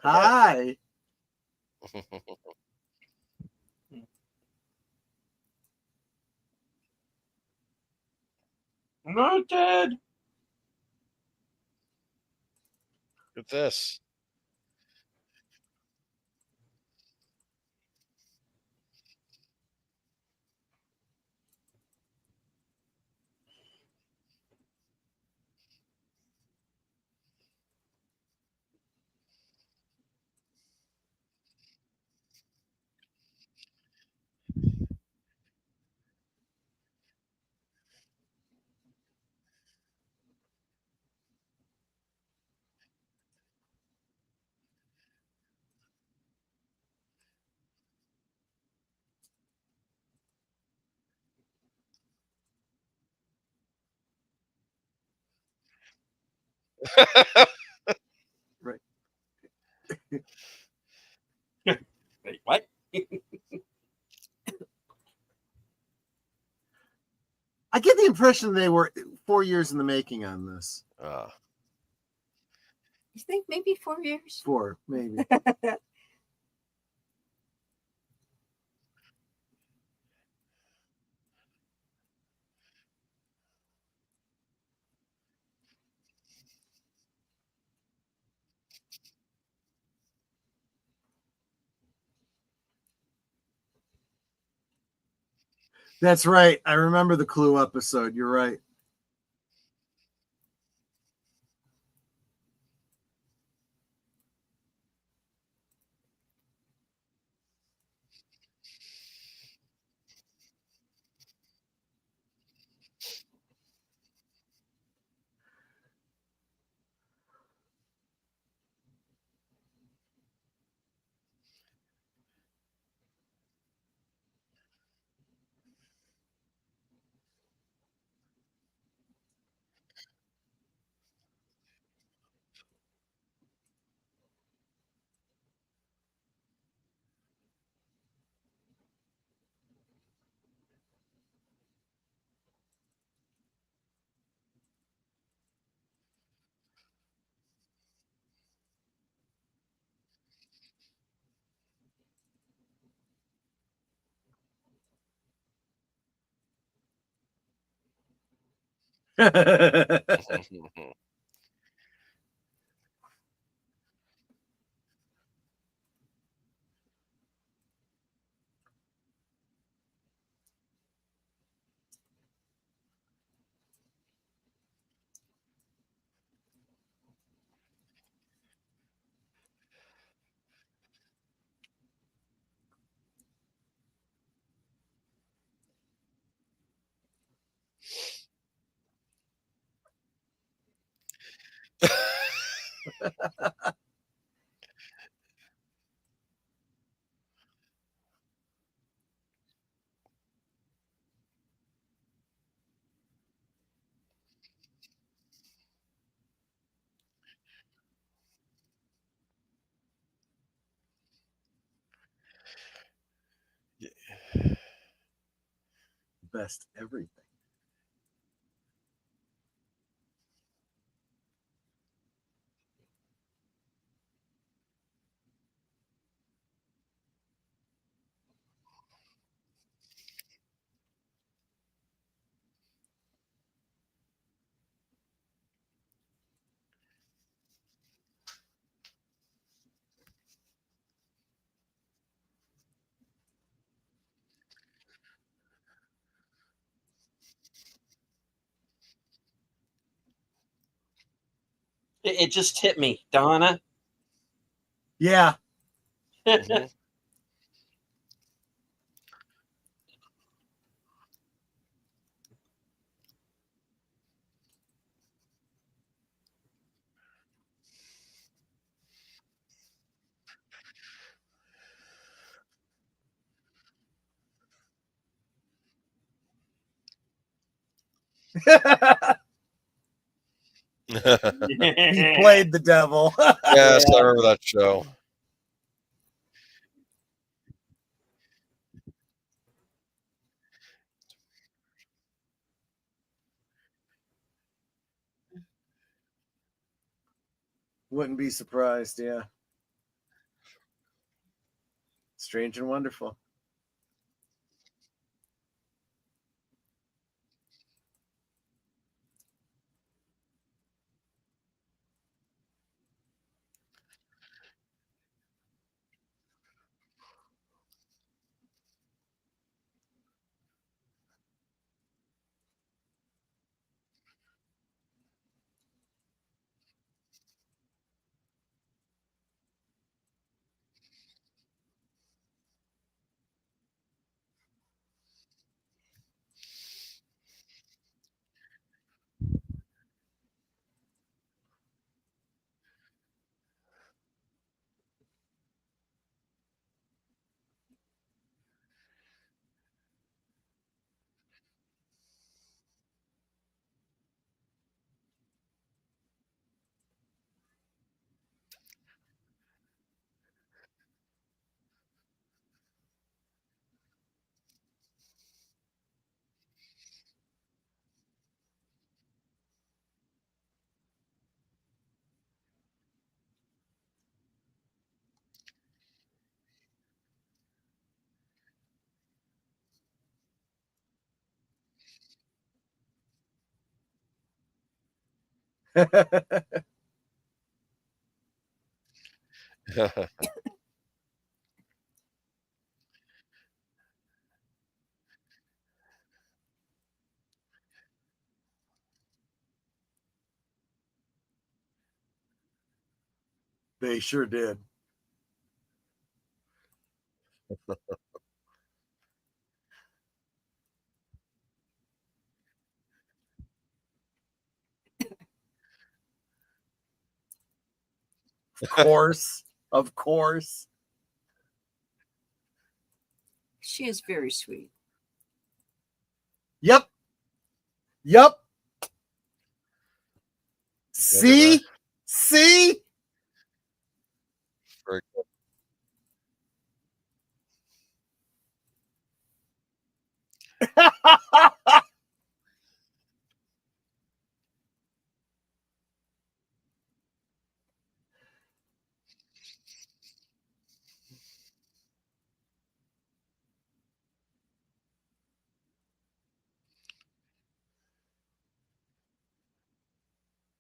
Hi. I'm not dead. Look at this. Right. Wait, what? I get the impression they were 4 years in the making on this. You think maybe 4 years? 4, maybe. That's right. I remember the Clue episode. You're right. Best everything. It just hit me, Donna. Yeah. Mhm. He played the devil. Yes, I remember that show. Wouldn't be surprised, yeah. Strange and wonderful. They sure did. Of course. Of course. She is very sweet. Yep. Yep. See? See? Very cool.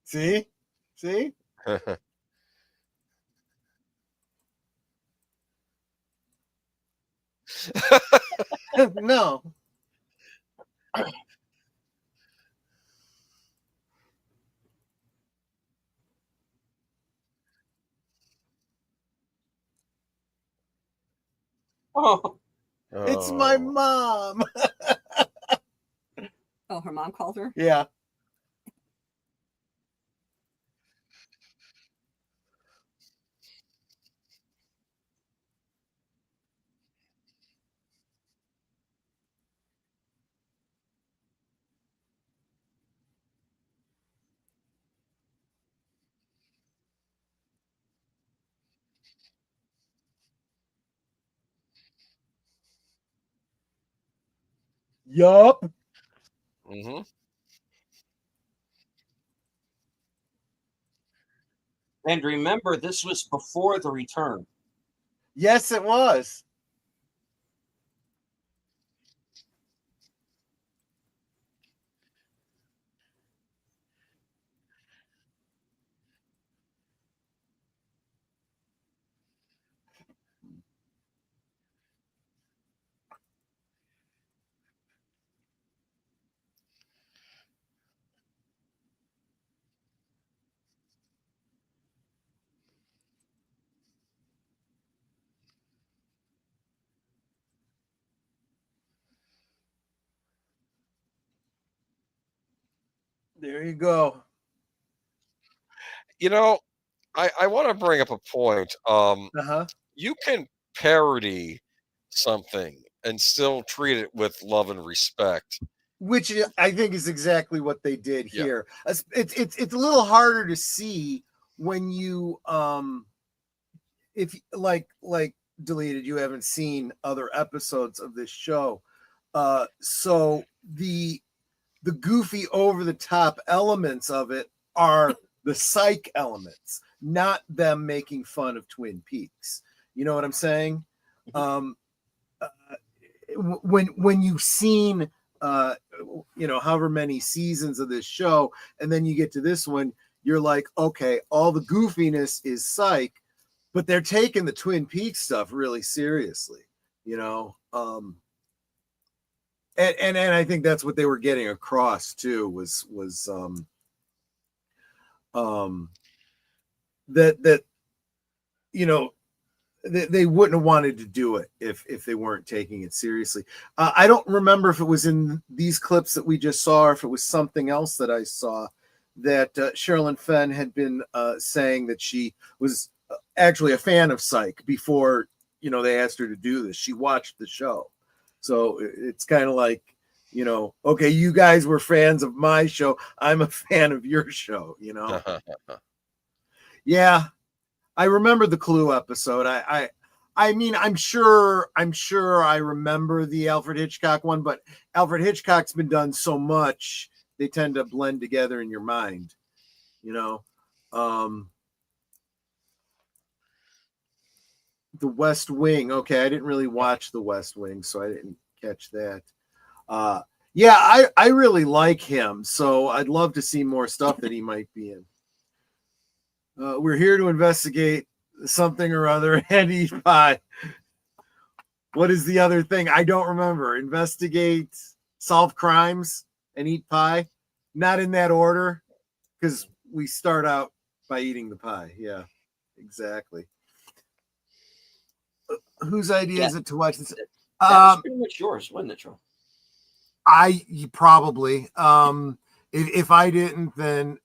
See? See? No. Oh, It's my Oh. mom. Oh, her mom called her? Yeah. Yup. Hmm. and remember, this was before the return. Yes, it was. There you go. You know, I want to bring up a point. Uh-huh. You can parody something and still treat it with love and respect. Which I think is exactly what they did Yeah. here. It's a little harder to see when you if like deleted, you haven't seen other episodes of this show. So the goofy over the top elements of it are the Psych elements, not them making fun of Twin Peaks. You know what I'm saying? When you've seen however many seasons of this show, and then you get to this one, you're like, okay, all the goofiness is Psych, but they're taking the Twin Peaks stuff really seriously, and I think that's what they were getting across too, was that they wouldn't have wanted to do it if they weren't taking it seriously. I don't remember if it was in these clips that we just saw, or if it was something else that I saw, that Sherilyn Fenn had been saying that she was actually a fan of Psych before they asked her to do this. She watched the show, so it's kind of like, okay, you guys were fans of my show, I'm a fan of your show. Yeah, I remember the Clue episode. I mean, I'm sure I remember the Alfred Hitchcock one, but Alfred Hitchcock's been done so much, they tend to blend together in your mind, The West Wing. Okay, I didn't really watch The West Wing, so I didn't catch that. Yeah, I really like him, so I'd love to see more stuff that he might be in. We're here to investigate something or other and eat pie. What is the other thing? I don't remember. Investigate, solve crimes, and eat pie. Not in that order, because we start out by eating the pie. Yeah, exactly. Whose idea is it to watch this? That was pretty much yours, wasn't it, Joe? Probably. If I didn't, then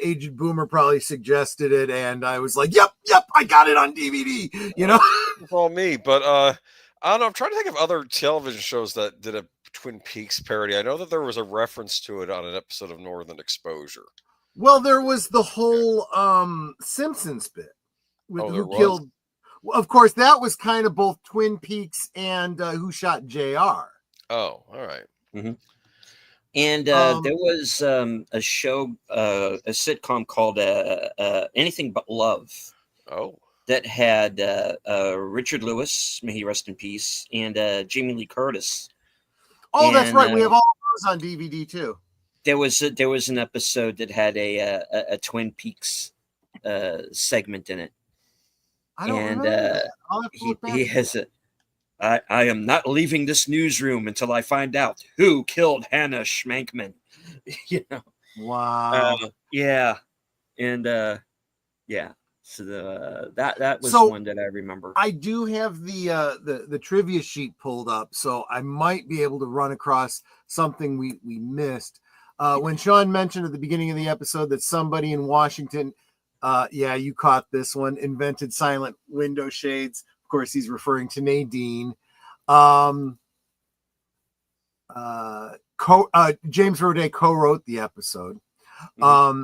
Aged Boomer probably suggested it, and I was like, yep, I got it on DVD. It's all me, but I don't know. I'm trying to think of other television shows that did a Twin Peaks parody. I know that there was a reference to it on an episode of Northern Exposure. Well, there was the whole Simpsons bit with who killed. Well, of course, that was kind of both Twin Peaks and Who Shot JR. Oh, all right. Mm-hmm. And there was a show, a sitcom called Anything But Love. Oh. That had Richard Lewis, may he rest in peace, and Jamie Lee Curtis. Oh, that's right. We have all of those on DVD too. There was an episode that had a Twin Peaks segment in it. I don't remember. He has a. I am not leaving this newsroom until I find out who killed Hannah Schmankman. Wow. Yeah, and yeah. So that was one that I remember. I do have the trivia sheet pulled up, so I might be able to run across something we missed. When Sean mentioned at the beginning of the episode that somebody in Washington, yeah, you caught this one, invented silent window shades. Of course, he's referring to Nadine. James Roday co-wrote the episode. Mm-hmm.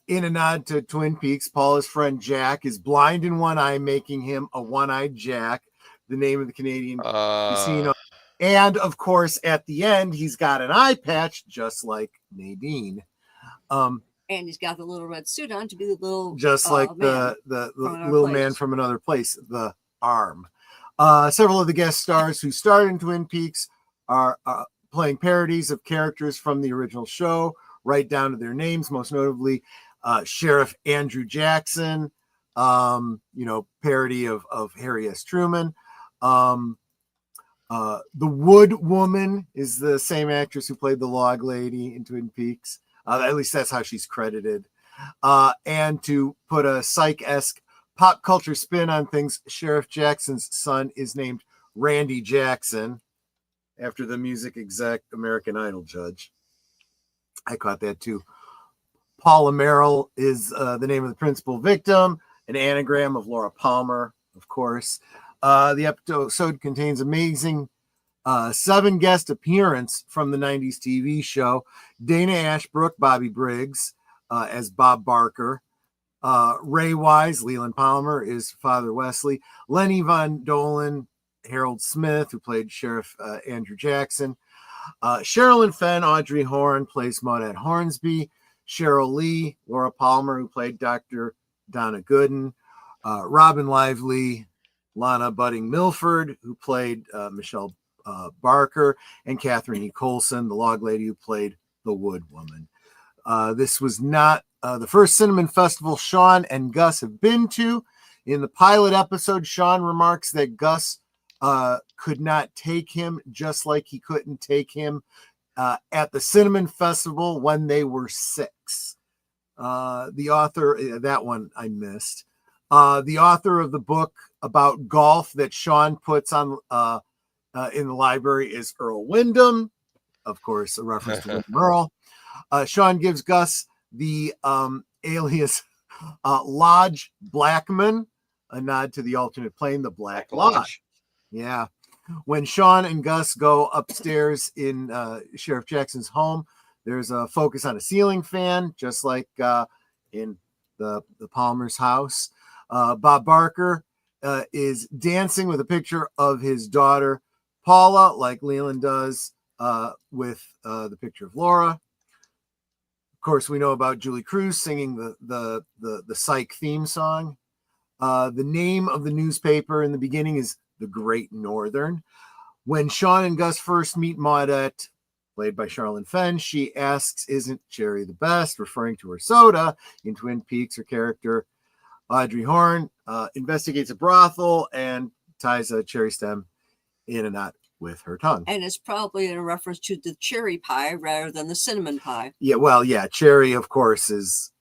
In a nod to Twin Peaks, Paula's friend Jack is blind in one eye, making him a one-eyed Jack, the name of the Canadian casino. And of course, at the end, he's got an eye patch, just like Nadine. And he's got the little red suit on to be the little, just like the little man from another place, the arm. Several of the guest stars who starred in Twin Peaks are playing parodies of characters from the original show, right down to their names. Most notably, Sheriff Andrew Jackson, parody of Harry S. Truman. The Wood Woman is the same actress who played the log lady in Twin Peaks. At least that's how she's credited. And to put a Psych-esque pop culture spin on things, Sheriff Jackson's son is named Randy Jackson. after the music exec American Idol judge. I caught that too. Paula Merrill is the name of the principal victim, an anagram of Laura Palmer, of course. The episode contains amazing 7 guest appearance from the 90s TV show. Dana Ashbrook, Bobby Briggs as Bob Barker. Ray Wise, Leland Palmer is Father Wesley. Lenny Von Dolan, Harold Smith, who played Sheriff Andrew Jackson. Sherilyn Fenn, Audrey Horne, plays Maudette Hornsby. Cheryl Lee, Laura Palmer, who played Dr. Donna Gooden. Robin Lively, Lana Budding Milford, who played Michelle Barker. And Catherine E. Coulson, the log lady who played the Wood Woman. This was not the first Cinnamon Festival Sean and Gus have been to. In the pilot episode, Sean remarks that Gus could not take him, just like he couldn't take him at the Cinnamon Festival when they were 6. The author, that one I missed. The author of the book about golf that Sean puts on in the library is Earl Wyndham, of course, a reference to Wyndham Earl. Sean gives Gus the alias Lodge Blackman, a nod to the alternate plane, the Black Lodge. Yeah. When Sean and Gus go upstairs in Sheriff Jackson's home, there's a focus on a ceiling fan, just like in the Palmer's house. Bob Barker is dancing with a picture of his daughter, Paula, like Leland does with the picture of Laura. Of course, we know about Julie Cruz singing the Psych theme song. The name of the newspaper in the beginning is The Great Northern. When Sean and Gus first meet Maudette, played by Sherilyn Fenn, she asks, "Isn't Cherry the best?" referring to her soda. In Twin Peaks, her character, Audrey Horne, investigates a brothel and ties a cherry stem in a knot with her tongue. And it's probably in a reference to the cherry pie rather than the cinnamon pie. Yeah, well, yeah, cherry, of course, is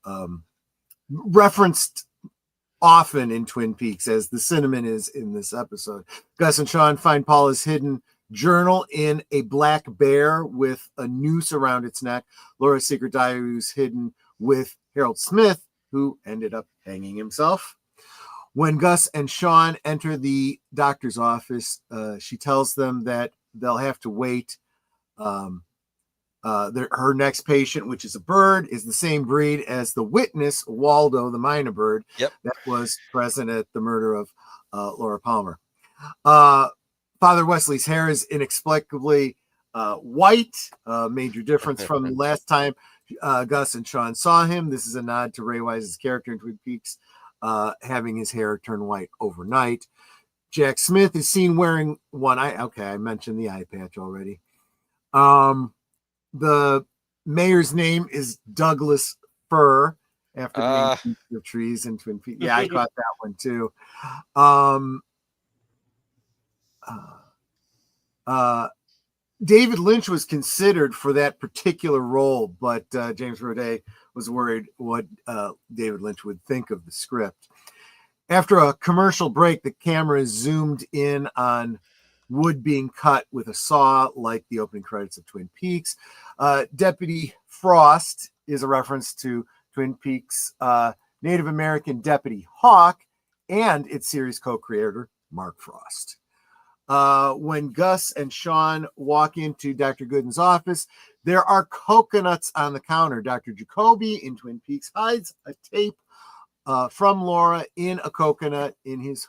referenced often in Twin Peaks, as the cinnamon is in this episode. Gus and Sean find Paula's hidden journal in a black bear with a noose around its neck. Laura's secret diary was hidden with Harold Smith, who ended up hanging himself. When Gus and Sean enter the doctor's office, she tells them that they'll have to wait. Her next patient, which is a bird, is the same breed as the witness, Waldo, the minor bird, Yep. that was present at the murder of Laura Palmer. Father Wesley's hair is inexplicably white, major difference from the last time Gus and Sean saw him. This is a nod to Ray Wise's character in Twin Peaks, having his hair turn white overnight. Jack Smith is seen wearing one eye. Okay, I mentioned the eye patch already. The mayor's name is Douglas Fir, after the name of trees in Twin Peaks. Yeah, I caught that one too. David Lynch was considered for that particular role, but James Roday was worried what David Lynch would think of the script. After a commercial break, the camera zoomed in on wood being cut with a saw, like the opening credits of Twin Peaks. Deputy Frost is a reference to Twin Peaks' Native American Deputy Hawk and its series co-creator, Mark Frost. When Gus and Sean walk into Dr. Gooden's office, there are coconuts on the counter. Dr. Jacoby in Twin Peaks hides a tape from Laura in a coconut in his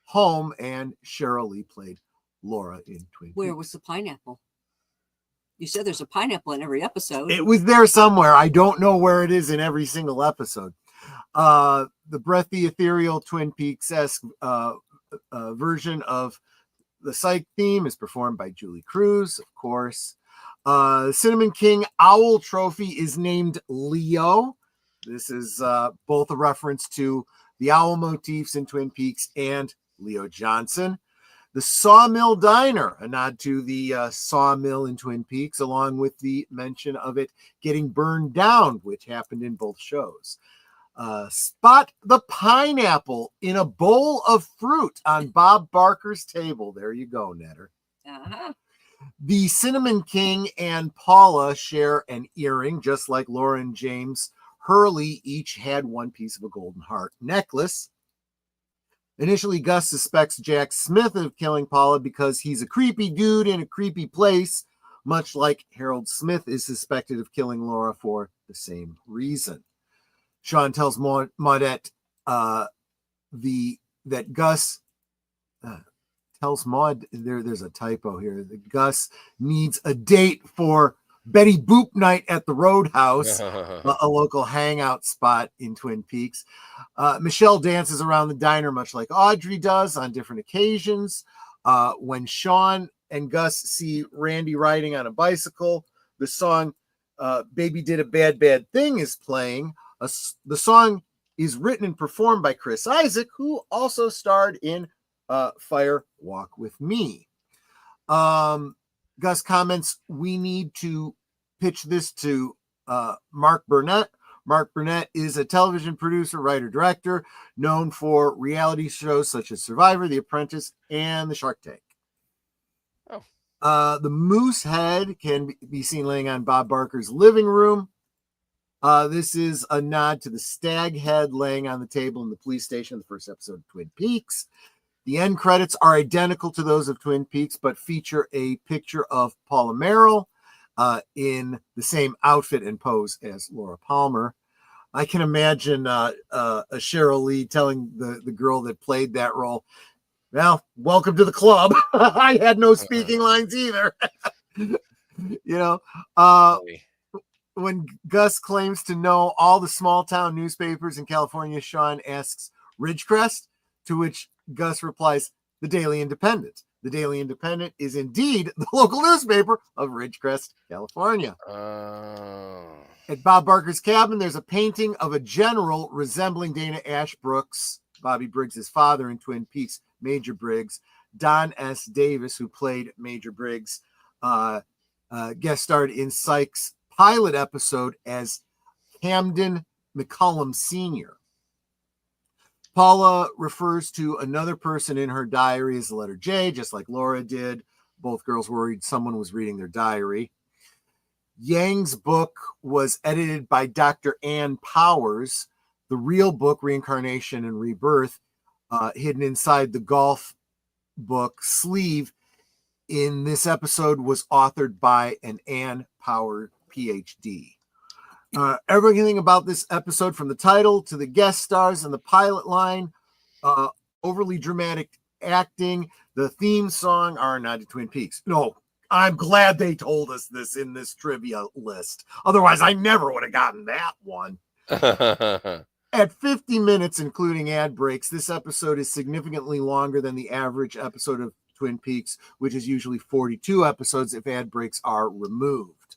home, and Cheryl Lee played Laura in Twin Peaks. Where was the pineapple? You said there's a pineapple in every episode. It was there somewhere. I don't know where it is in every single episode. The breathy, ethereal Twin Peaks-esque version of the Psych theme is performed by Julie Cruz, of course. Cinnamon King Owl Trophy is named Leo. This is both a reference to the owl motifs in Twin Peaks and Leo Johnson. The Sawmill Diner, a nod to the sawmill in Twin Peaks, along with the mention of it getting burned down, which happened in both shows. Spot the pineapple in a bowl of fruit on Bob Barker's table. There you go, Netter. Uh-huh. The Cinnamon King and Paula share an earring, just like Laura and James Hurley each had one piece of a golden heart necklace. Initially, Gus suspects Jack Smith of killing Paula because he's a creepy dude in a creepy place, much like Harold Smith is suspected of killing Laura for the same reason. Sean tells Maudette that Gus tells Maud there's a typo here. That Gus needs a date for Betty Boop night at the Roadhouse, a local hangout spot in Twin Peaks. Michelle dances around the diner much like Audrey does on different occasions. When Sean and Gus see Randy riding on a bicycle, the song Baby Did a Bad Bad Thing is playing. The song is written and performed by Chris Isaac, who also starred in Fire Walk With Me. Gus comments, we need to pitch this to Mark Burnett. Mark Burnett is a television producer, writer, director, known for reality shows such as Survivor, The Apprentice, and The Shark Tank. The moose head can be seen laying on Bob Barker's living room. This is a nod to the stag head laying on the table in the police station in the first episode of Twin Peaks. The end credits are identical to those of Twin Peaks, but feature a picture of Paula Merrill in the same outfit and pose as Laura Palmer. I can imagine Cheryl Lee telling the girl that played that role, well, welcome to the club. I had no speaking lines either. When Gus claims to know all the small town newspapers in California, Sean asks Ridgecrest, to which Gus replies, the Daily Independent. The Daily Independent is indeed the local newspaper of Ridgecrest, California. At Bob Barker's cabin, there's a painting of a general resembling Dana Ashbrook's, Bobby Briggs' father in Twin Peaks, Major Briggs. Don S. Davis, who played Major Briggs, guest starred in Psych's pilot episode as Camden McCullum Sr. Paula refers to another person in her diary as the letter J, just like Laura did. Both girls worried someone was reading their diary. Yang's book was edited by Dr. Ann Powers. The real book, Reincarnation and Rebirth, hidden inside the golf book sleeve in this episode, was authored by an Ann Power PhD. Everything about this episode, from the title to the guest stars and the pilot line, overly dramatic acting, the theme song, are a nod to Twin Peaks. No, I'm glad they told us this in this trivia list. Otherwise, I never would have gotten that one. At 50 minutes, including ad breaks, this episode is significantly longer than the average episode of Twin Peaks, which is usually 42 episodes if ad breaks are removed.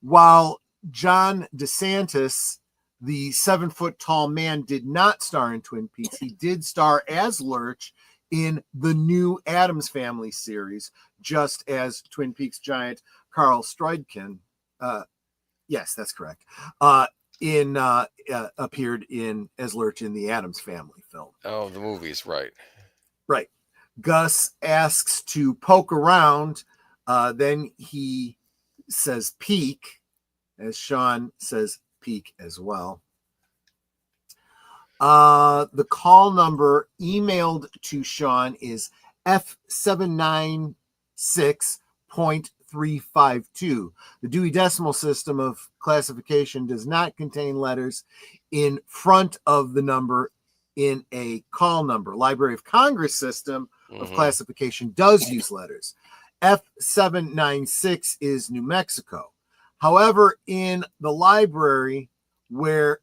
While John DeSantis, the 7-foot-tall man, did not star in Twin Peaks, he did star as Lurch in the new Addams Family series, just as Twin Peaks giant Carl Stroidkin, yes, that's correct, appeared in as Lurch in the Addams Family film. Oh, the movies, right. Right. Gus asks to poke around, then he says peek, as Sean says peek as well. The call number emailed to Sean is F796.352. The Dewey Decimal System of classification does not contain letters in front of the number in a call number. Library of Congress system of classification does use letters. F796 is New Mexico. However, in the library, where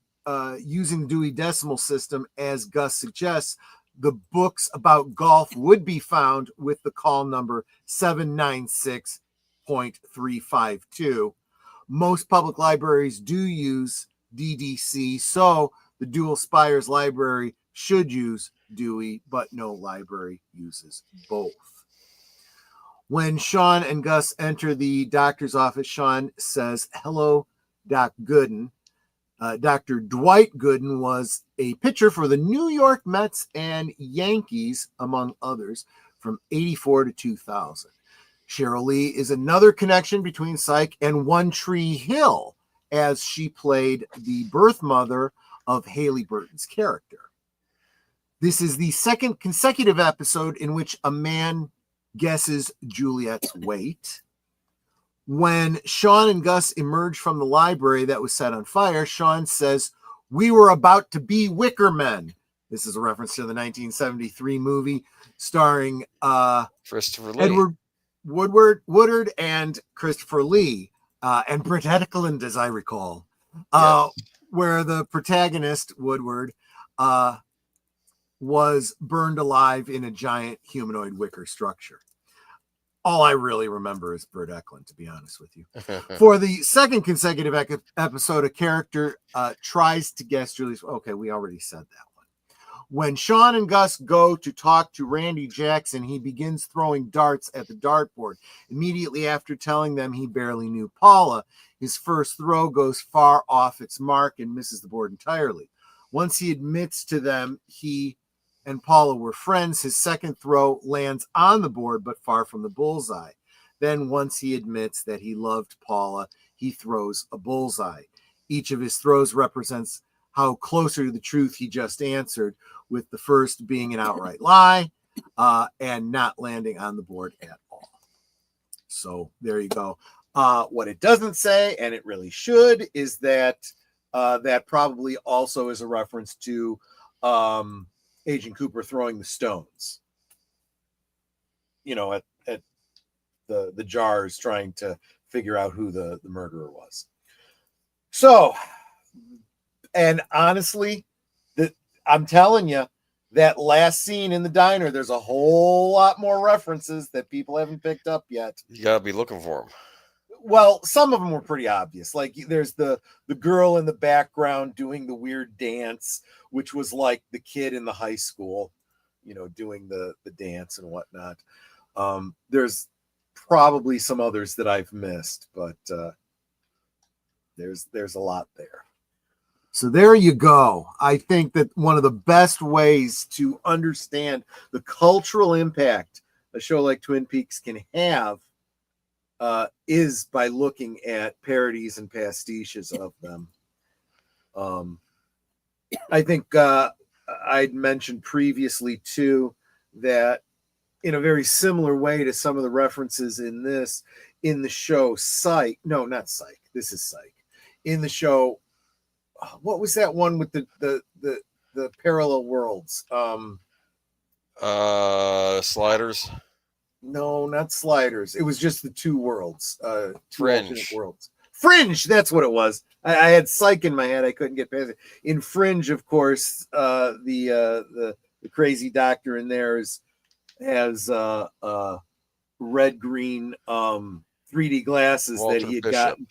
using Dewey Decimal System, as Gus suggests, the books about golf would be found with the call number 796.352. Most public libraries do use DDC, so the Dual Spires library should use Dewey, but no library uses both. When Sean and Gus enter the doctor's office, Sean says, "Hello, Doc Gooden." Dr. Dwight Gooden was a pitcher for the New York Mets and Yankees, among others, from 84 to 2000. Cheryl Lee is another connection between Psych and One Tree Hill, as she played the birth mother of Haley Burton's character. This is the second consecutive episode in which a man guesses Juliet's weight. When Sean and Gus emerge from the library that was set on fire, Sean says, "We were about to be Wicker Men." This is a reference to the 1973 movie starring Christopher Lee. Edward Woodward and Christopher Lee, and Britt Eklund, as I recall, where the protagonist, Woodward, was burned alive in a giant humanoid wicker structure. All I really remember is Britt Eklund, to be honest with you. For the second consecutive episode, a character tries to guess Julie's. Okay, we already said that one. When Sean and Gus go to talk to Randy Jackson, he begins throwing darts at the dartboard. Immediately after telling them he barely knew Paula, his first throw goes far off its mark and misses the board entirely. Once he admits to them he and Paula were friends, his second throw lands on the board but far from the bullseye. Then once he admits that he loved Paula, he throws a bullseye. Each of his throws represents how closer to the truth he just answered, with the first being an outright lie and not landing on the board at all. So there you go. What it doesn't say, and it really should, is that that probably also is a reference to Agent Cooper throwing the stones, at the jars, trying to figure out who the murderer was. So, and honestly, I'm telling you, that last scene in the diner, there's a whole lot more references that people haven't picked up yet. You gotta be looking for them. Well, some of them were pretty obvious. Like there's the girl in the background doing the weird dance, which was like the kid in the high school, doing the dance and whatnot. There's probably some others that I've missed, but there's a lot there. So there you go. I think that one of the best ways to understand the cultural impact a show like Twin Peaks can have is by looking at parodies and pastiches of them. I think I'd mentioned previously too that in a very similar way to some of the references in the show Psych. No, not Psych. This is Psych. In the show, what was that one with the parallel worlds? Sliders. No, not Sliders. It was just the two worlds. Fringe. Worlds. Fringe, that's what it was. I had Psych in my head. I couldn't get past it. In Fringe, of course, the crazy doctor in there has red green 3D glasses Walter that he had Bishop. gotten.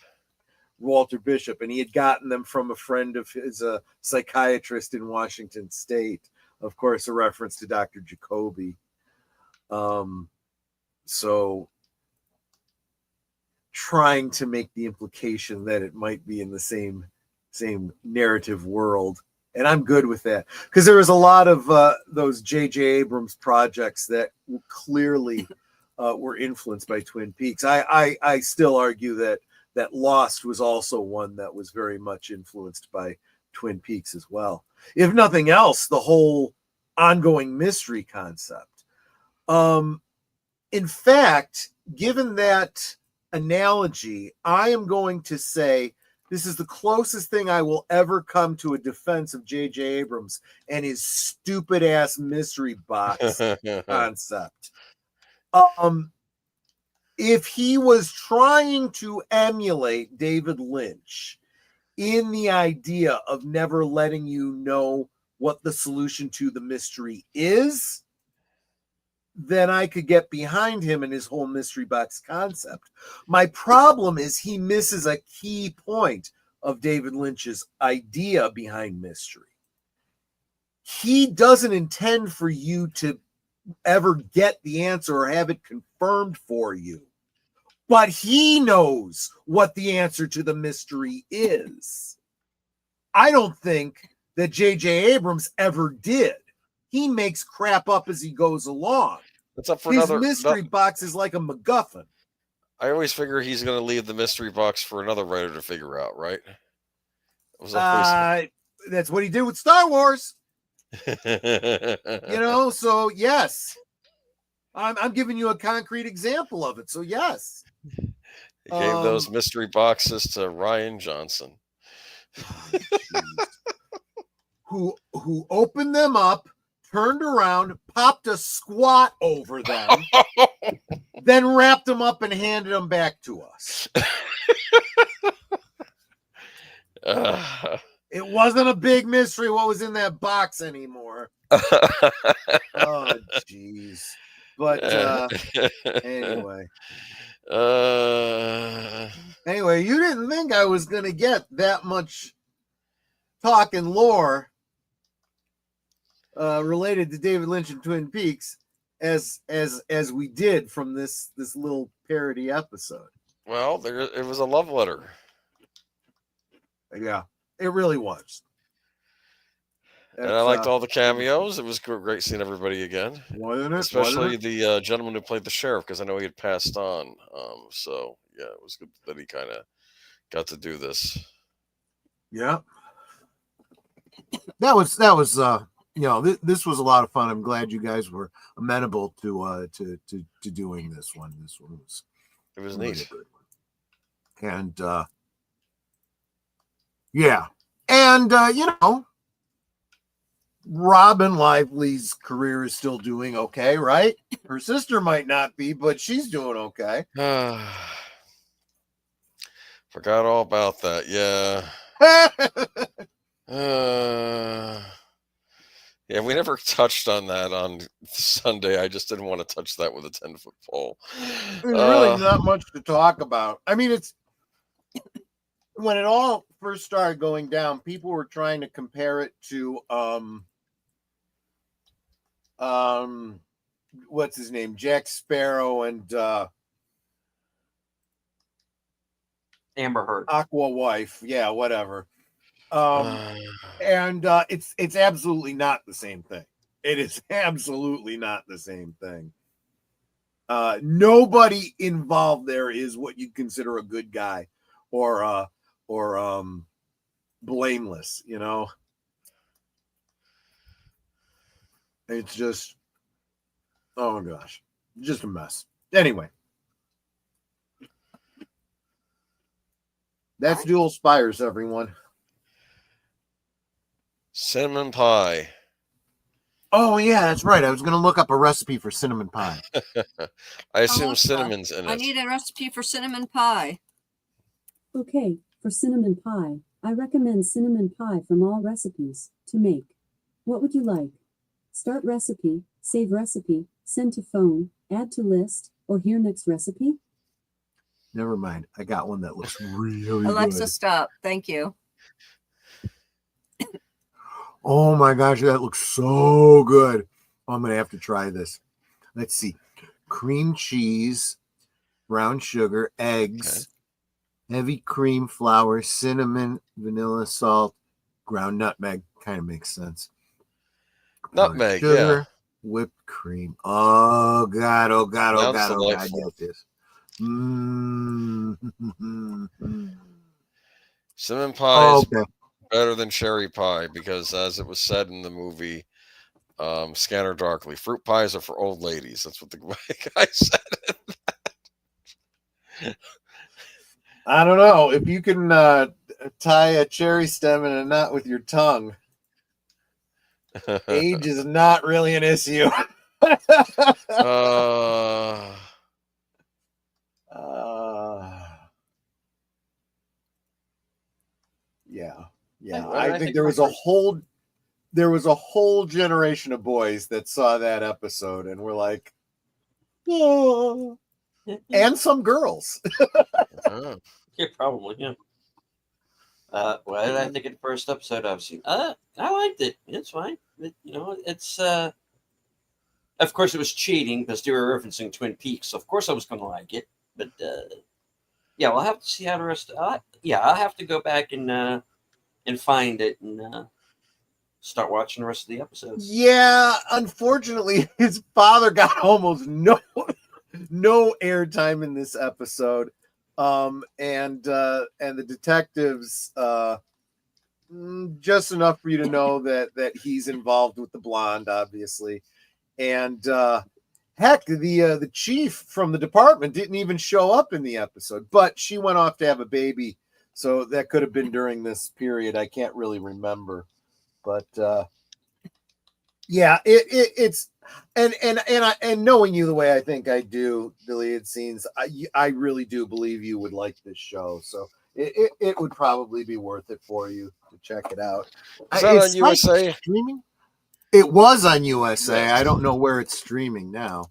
Walter Bishop, and he had gotten them from a friend of his, a psychiatrist in Washington State. Of course, a reference to Dr. Jacoby. So trying to make the implication that it might be in the same narrative world. And I'm good with that, because there was a lot of those J.J. Abrams projects that clearly were influenced by Twin Peaks. I still argue that Lost was also one that was very much influenced by Twin Peaks as well. If nothing else, the whole ongoing mystery concept. In fact, given that analogy, I am going to say this is the closest thing I will ever come to a defense of J.J. Abrams and his stupid ass mystery box concept. If he was trying to emulate David Lynch in the idea of never letting you know what the solution to the mystery is, then I could get behind him and his whole mystery box concept. My problem is he misses a key point of David Lynch's idea behind mystery. He doesn't intend for you to ever get the answer or have it confirmed for you, but he knows what the answer to the mystery is. I don't think that J.J. Abrams ever did. He makes crap up as he goes along. That's up for His another mystery box is like a MacGuffin. I always figure he's going to leave the mystery box for another writer to figure out, right? It was always... That's what he did with Star Wars. you So yes, I'm giving you a concrete example of it. So yes, he gave those mystery boxes to Ryan Johnson, who opened them up, turned around, popped a squat over them, then wrapped them up and handed them back to us. It wasn't a big mystery what was in that box anymore. Oh, jeez. But anyway. Anyway, you didn't think I was going to get that much talk and lore related to David Lynch and Twin Peaks as we did from this little parody episode. Well, it was a love letter. Yeah, it really was. And I liked all the cameos. It was great seeing everybody again. Wasn't it? Especially the gentleman who played the sheriff, because I know he had passed on. So yeah, it was good that he kind of got to do this. Yeah. That was this was a lot of fun. I'm glad you guys were amenable to doing this one. This one was really neat. Good. And yeah. And Robin Lively's career is still doing okay, right? Her sister might not be, but she's doing okay. Forgot all about that. Yeah. Yeah, we never touched on that on Sunday. I just didn't want to touch that with a 10-foot pole. There's really not much to talk about. I mean, it's when it all first started going down, people were trying to compare it to what's his name? Jack Sparrow and Amber Heard. Aqua Wife. Yeah, whatever. And it's absolutely not the same thing. It is absolutely not the same thing. Nobody involved there is what you'd consider a good guy or blameless, It's just, oh my gosh, just a mess. Anyway, that's Dual Spires, everyone. Cinnamon pie. Oh yeah, that's right. I was going to look up a recipe for cinnamon pie. I assume cinnamon's in it. I need a recipe for cinnamon pie. Okay, for cinnamon pie, I recommend cinnamon pie from all recipes to make. What would you like? Start recipe, save recipe, send to phone, add to list, or hear next recipe? Never mind. I got one that looks really Alexa, good. stop. Thank you. Oh my gosh, that looks so good. Oh, I'm going to have to try this. Let's see. Cream cheese, brown sugar, eggs, heavy cream flour, cinnamon, vanilla, salt, ground nutmeg. Kind of makes sense. Nutmeg, sugar, yeah. Whipped cream. Oh God, oh God, oh Sounds God, oh God, delightful. get this. Cinnamon pie is okay. better than cherry pie because, as it was said in the movie Scanner Darkly, fruit pies are for old ladies. That's what the guy said. I don't know. If you can tie a cherry stem in a knot with your tongue, age is not really an issue. Yeah. I think there was a whole generation of boys that saw that episode and were like, oh. And some girls. Yeah, probably. Yeah. What did I think of the first episode I've seen? I liked it. It's fine. It's of course it was cheating because they were referencing Twin Peaks. So of course I was going to like it. But yeah, we'll have to see how the rest. I'll have to go back and find it and start watching the rest of the episodes. Yeah, unfortunately, his father got almost no airtime in this episode, and the detectives just enough for you to know that he's involved with the blonde, obviously, and heck, the chief from the department didn't even show up in the episode, but she went off to have a baby, so that could have been during this period. I can't really remember, but yeah, it's and knowing you the way I think I do, deleted scenes, I really do believe you would like this show, so it would probably be worth it for you to check it out. Is that on Psych USA? streaming? It was on USA. Yes. I don't know where it's streaming now.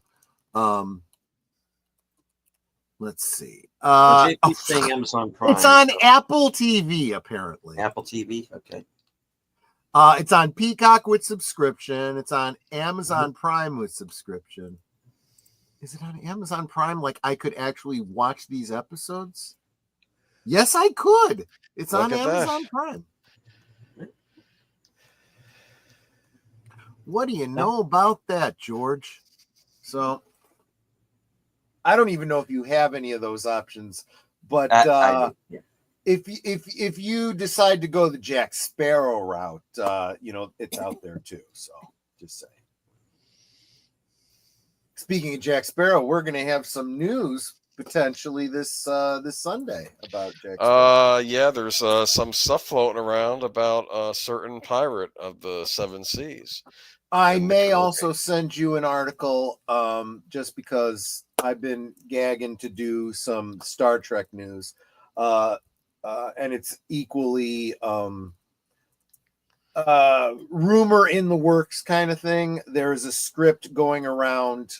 Let's see. JP's saying Amazon Prime. It's on so- Apple TV, apparently. Apple TV. Okay. It's on Peacock with subscription. It's on Amazon Prime with subscription. Is it on Amazon Prime? Like I could actually watch these episodes? Yes, I could. It's Look on at that. Amazon Prime. What do you know about that, George? So I don't even know if you have any of those options, but I do. Yeah. if you decide to go the Jack Sparrow route, it's out there too. So just saying. Speaking of Jack Sparrow, we're going to have some news potentially this Sunday about Jack Sparrow. Yeah, there's some stuff floating around about a certain pirate of the Seven Seas. I may also send you an article just because I've been gagging to do some Star Trek news. And it's equally rumor in the works kind of thing. There is a script going around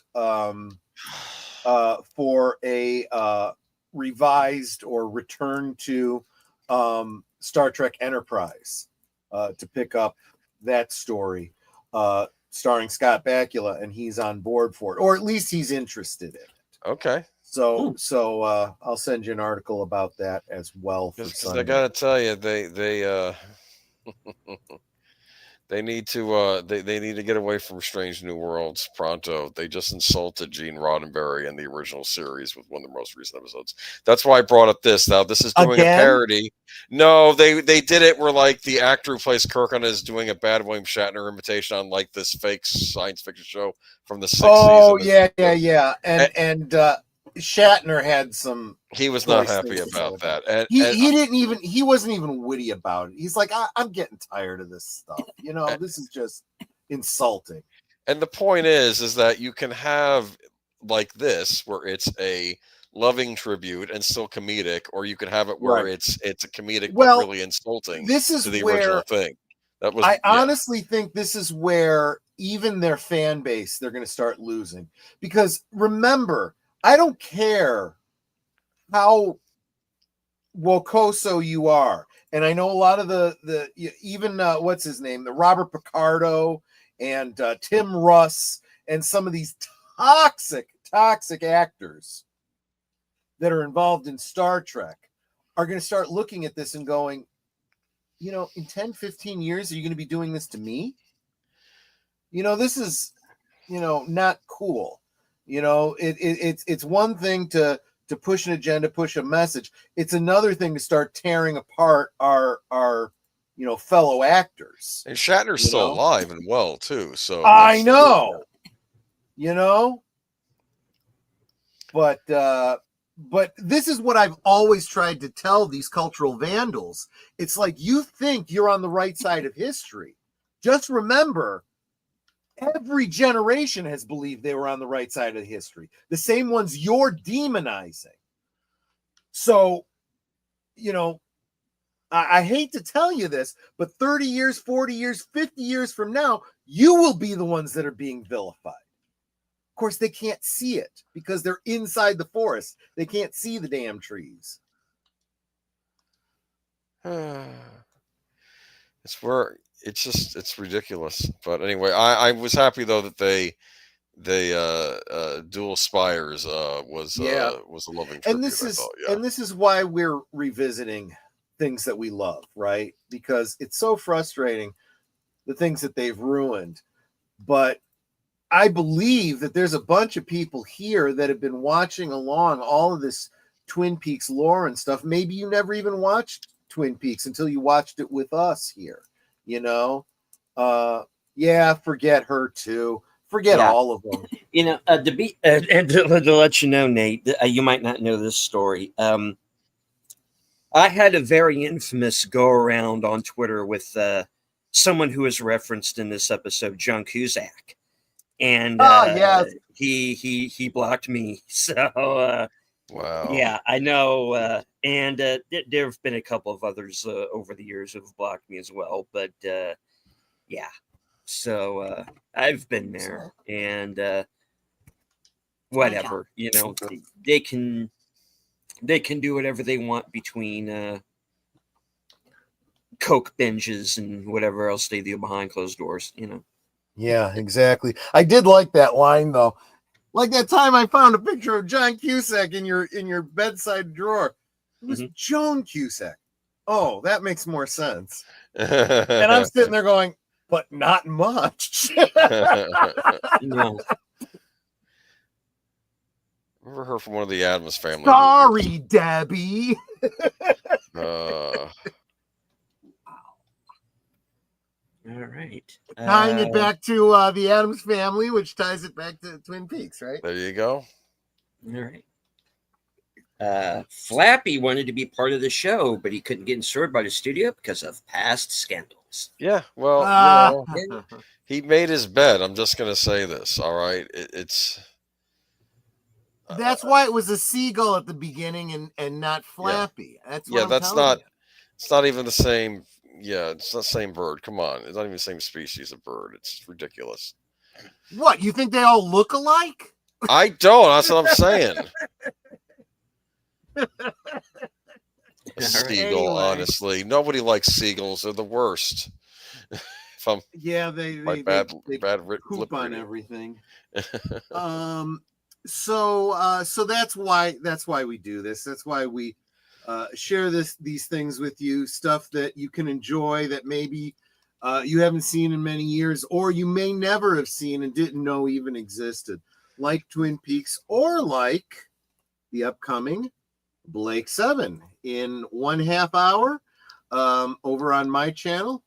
for a revised or return to Star Trek Enterprise to pick up that story, starring Scott Bakula, and he's on board for it, or at least he's interested in it. Okay. So I'll send you an article about that as well. Because I gotta tell you, they need to they need to get away from Strange New Worlds pronto. They just insulted Gene Roddenberry in the original series with one of the most recent episodes. That's why I brought up this. Now this is doing Again? a parody. No, they did it where like the actor who plays Kirk on is doing a bad William Shatner imitation on like this fake science fiction show from the 60s. Oh yeah. And Shatner had some. He was not choice happy things to say about that. And he wasn't even witty about it. He's like, I'm getting tired of this stuff. This is just insulting. And the point is that you can have like this where it's a loving tribute and still comedic, or you can have it where Right. it's a comedic Well, but really insulting This is to the where original thing. That was I honestly think this is where even their fan base, they're going to start losing. Because remember, I don't care how wocoso you are. And I know a lot of the even what's his name, the Robert Picardo and Tim Russ and some of these toxic actors that are involved in Star Trek are going to start looking at this and going, in 10, 15 years, are you going to be doing this to me? This is, not cool. It's one thing to push an agenda, push a message. It's another thing to start tearing apart our fellow actors. And Shatner's still alive and well too. So I know, but this is what I've always tried to tell these cultural vandals. It's like, you think you're on the right side of history. Just remember, every generation has believed they were on the right side of history. The same ones you're demonizing. So, I hate to tell you this, but 30 years, 40 years, 50 years from now, you will be the ones that are being vilified. Of course, they can't see it because they're inside the forest. They can't see the damn trees. It's ridiculous. But anyway, I was happy though that they dual Spires was a loving tribute. And this is why we're revisiting things that we love, right? Because it's so frustrating. the things that they've ruined. But I believe that there's a bunch of people here that have been watching along all of this Twin Peaks lore and stuff. Maybe you never even watched Twin Peaks until you watched it with us here, you know? Yeah, forget her too. Forget all of them. You know, and to let you know, Nate, you might not know this story. I had a very infamous go around on Twitter with someone who is referenced in this episode, John Cusack, and yes. he blocked me. So Wow. yeah, I know, and there have been a couple of others over the years who have blocked me as well. But yeah, so I've been there, and whatever, you know, they can do whatever they want between coke binges and whatever else they do behind closed doors, you know. Yeah, exactly. I did like that line though. Like that time I found a picture of John Cusack in your bedside drawer. It was Joan Cusack. Oh, that makes more sense. And I'm sitting there going, but not much. No. Remember her from one of the Addams Family Sorry, movies. Debbie. All right. Tying it back to the Addams Family, which ties it back to Twin Peaks, right? There you go. All right. Flappy wanted to be part of the show, but he couldn't get insured by the studio because of past scandals. Yeah, well, you know, he made his bed. I'm just going to say this, all right? It's... That's why it was a seagull at the beginning and not Flappy. That's what that's not. It's not even the same. Yeah, it's not the same bird. Come on, it's not even the same species of bird. It's ridiculous. What, you think they all look alike? I don't. That's what I'm saying. A seagull, Anyway. honestly, nobody likes seagulls. They're the worst. If I'm they bad poop on everything. So that's why we do this. That's why we share these things with you, stuff that you can enjoy that maybe you haven't seen in many years, or you may never have seen and didn't know even existed, like Twin Peaks, or like the upcoming Blake 7 in 1/2 hour over on my channel.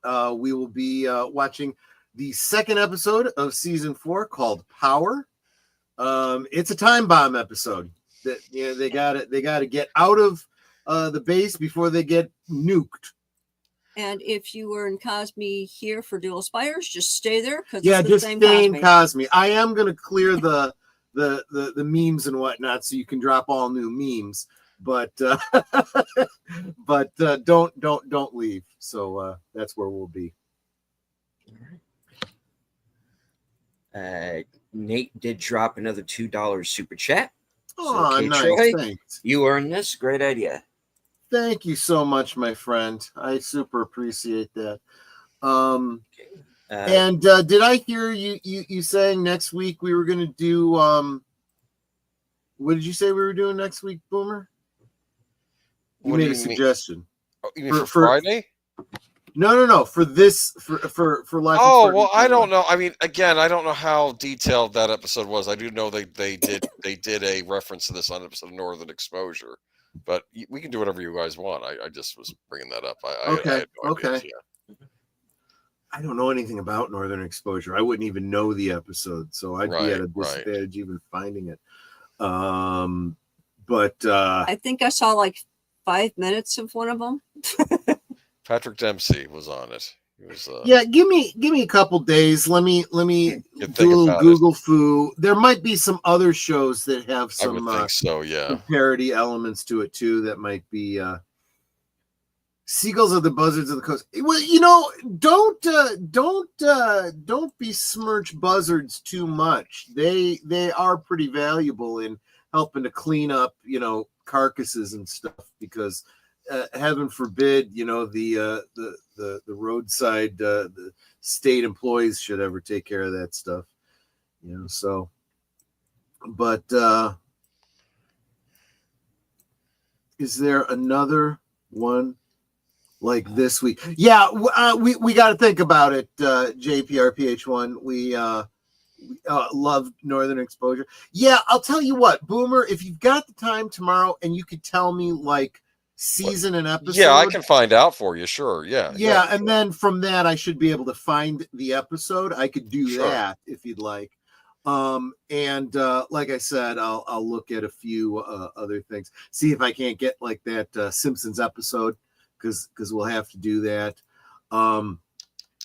We will be watching the second episode of season 4 called Power. It's a time bomb episode that they got to get out of the base before they get nuked. And if you were in Cosme here for Dual Spires, just stay there because just stay in Cosme. I am going to clear the memes and whatnot, so you can drop all new memes. But don't leave. So that's where we'll be. Nate did drop another $2 super chat. Oh, so, nice. Troy, Thanks. You earned this. Great idea. Thank you so much, my friend. I super appreciate that. And did I hear you saying next week we were going to do what did you say we were doing next week, Boomer? You made a suggestion. Oh, you mean for Friday? No. For this, for Life. Oh, well, I don't know. I mean, again, I don't know how detailed that episode was. I do know they did a reference to this on episode of Northern Exposure, but we can do whatever you guys want. I just was bringing that up. I had no idea. I don't know anything about Northern Exposure. I wouldn't even know the episode, so I'd be at a disadvantage even finding it. But I think I saw like 5 minutes of one of them. Patrick Dempsey was on it. He was, give me a couple days. Let me do a little Google foo. There might be some other shows that have some I would think so, yeah, parody elements to it too. That might be Seagulls are the buzzards of the coast. Well, don't besmirch buzzards too much. They are pretty valuable in helping to clean up, carcasses and stuff, because heaven forbid, the roadside, the state employees should ever take care of that stuff, so, but is there another one like this week. Yeah, we got to think about it, JPRPH1. We love Northern Exposure. Yeah, I'll tell you what, Boomer, if you've got the time tomorrow and you could tell me like season and episode. Yeah, I can find out for you. Sure. Yeah. Yeah, and then from that I should be able to find the episode. I could do that if you'd like. And like I said, I'll look at a few other things. See if I can't get like that Simpsons episode, because we'll have to do that.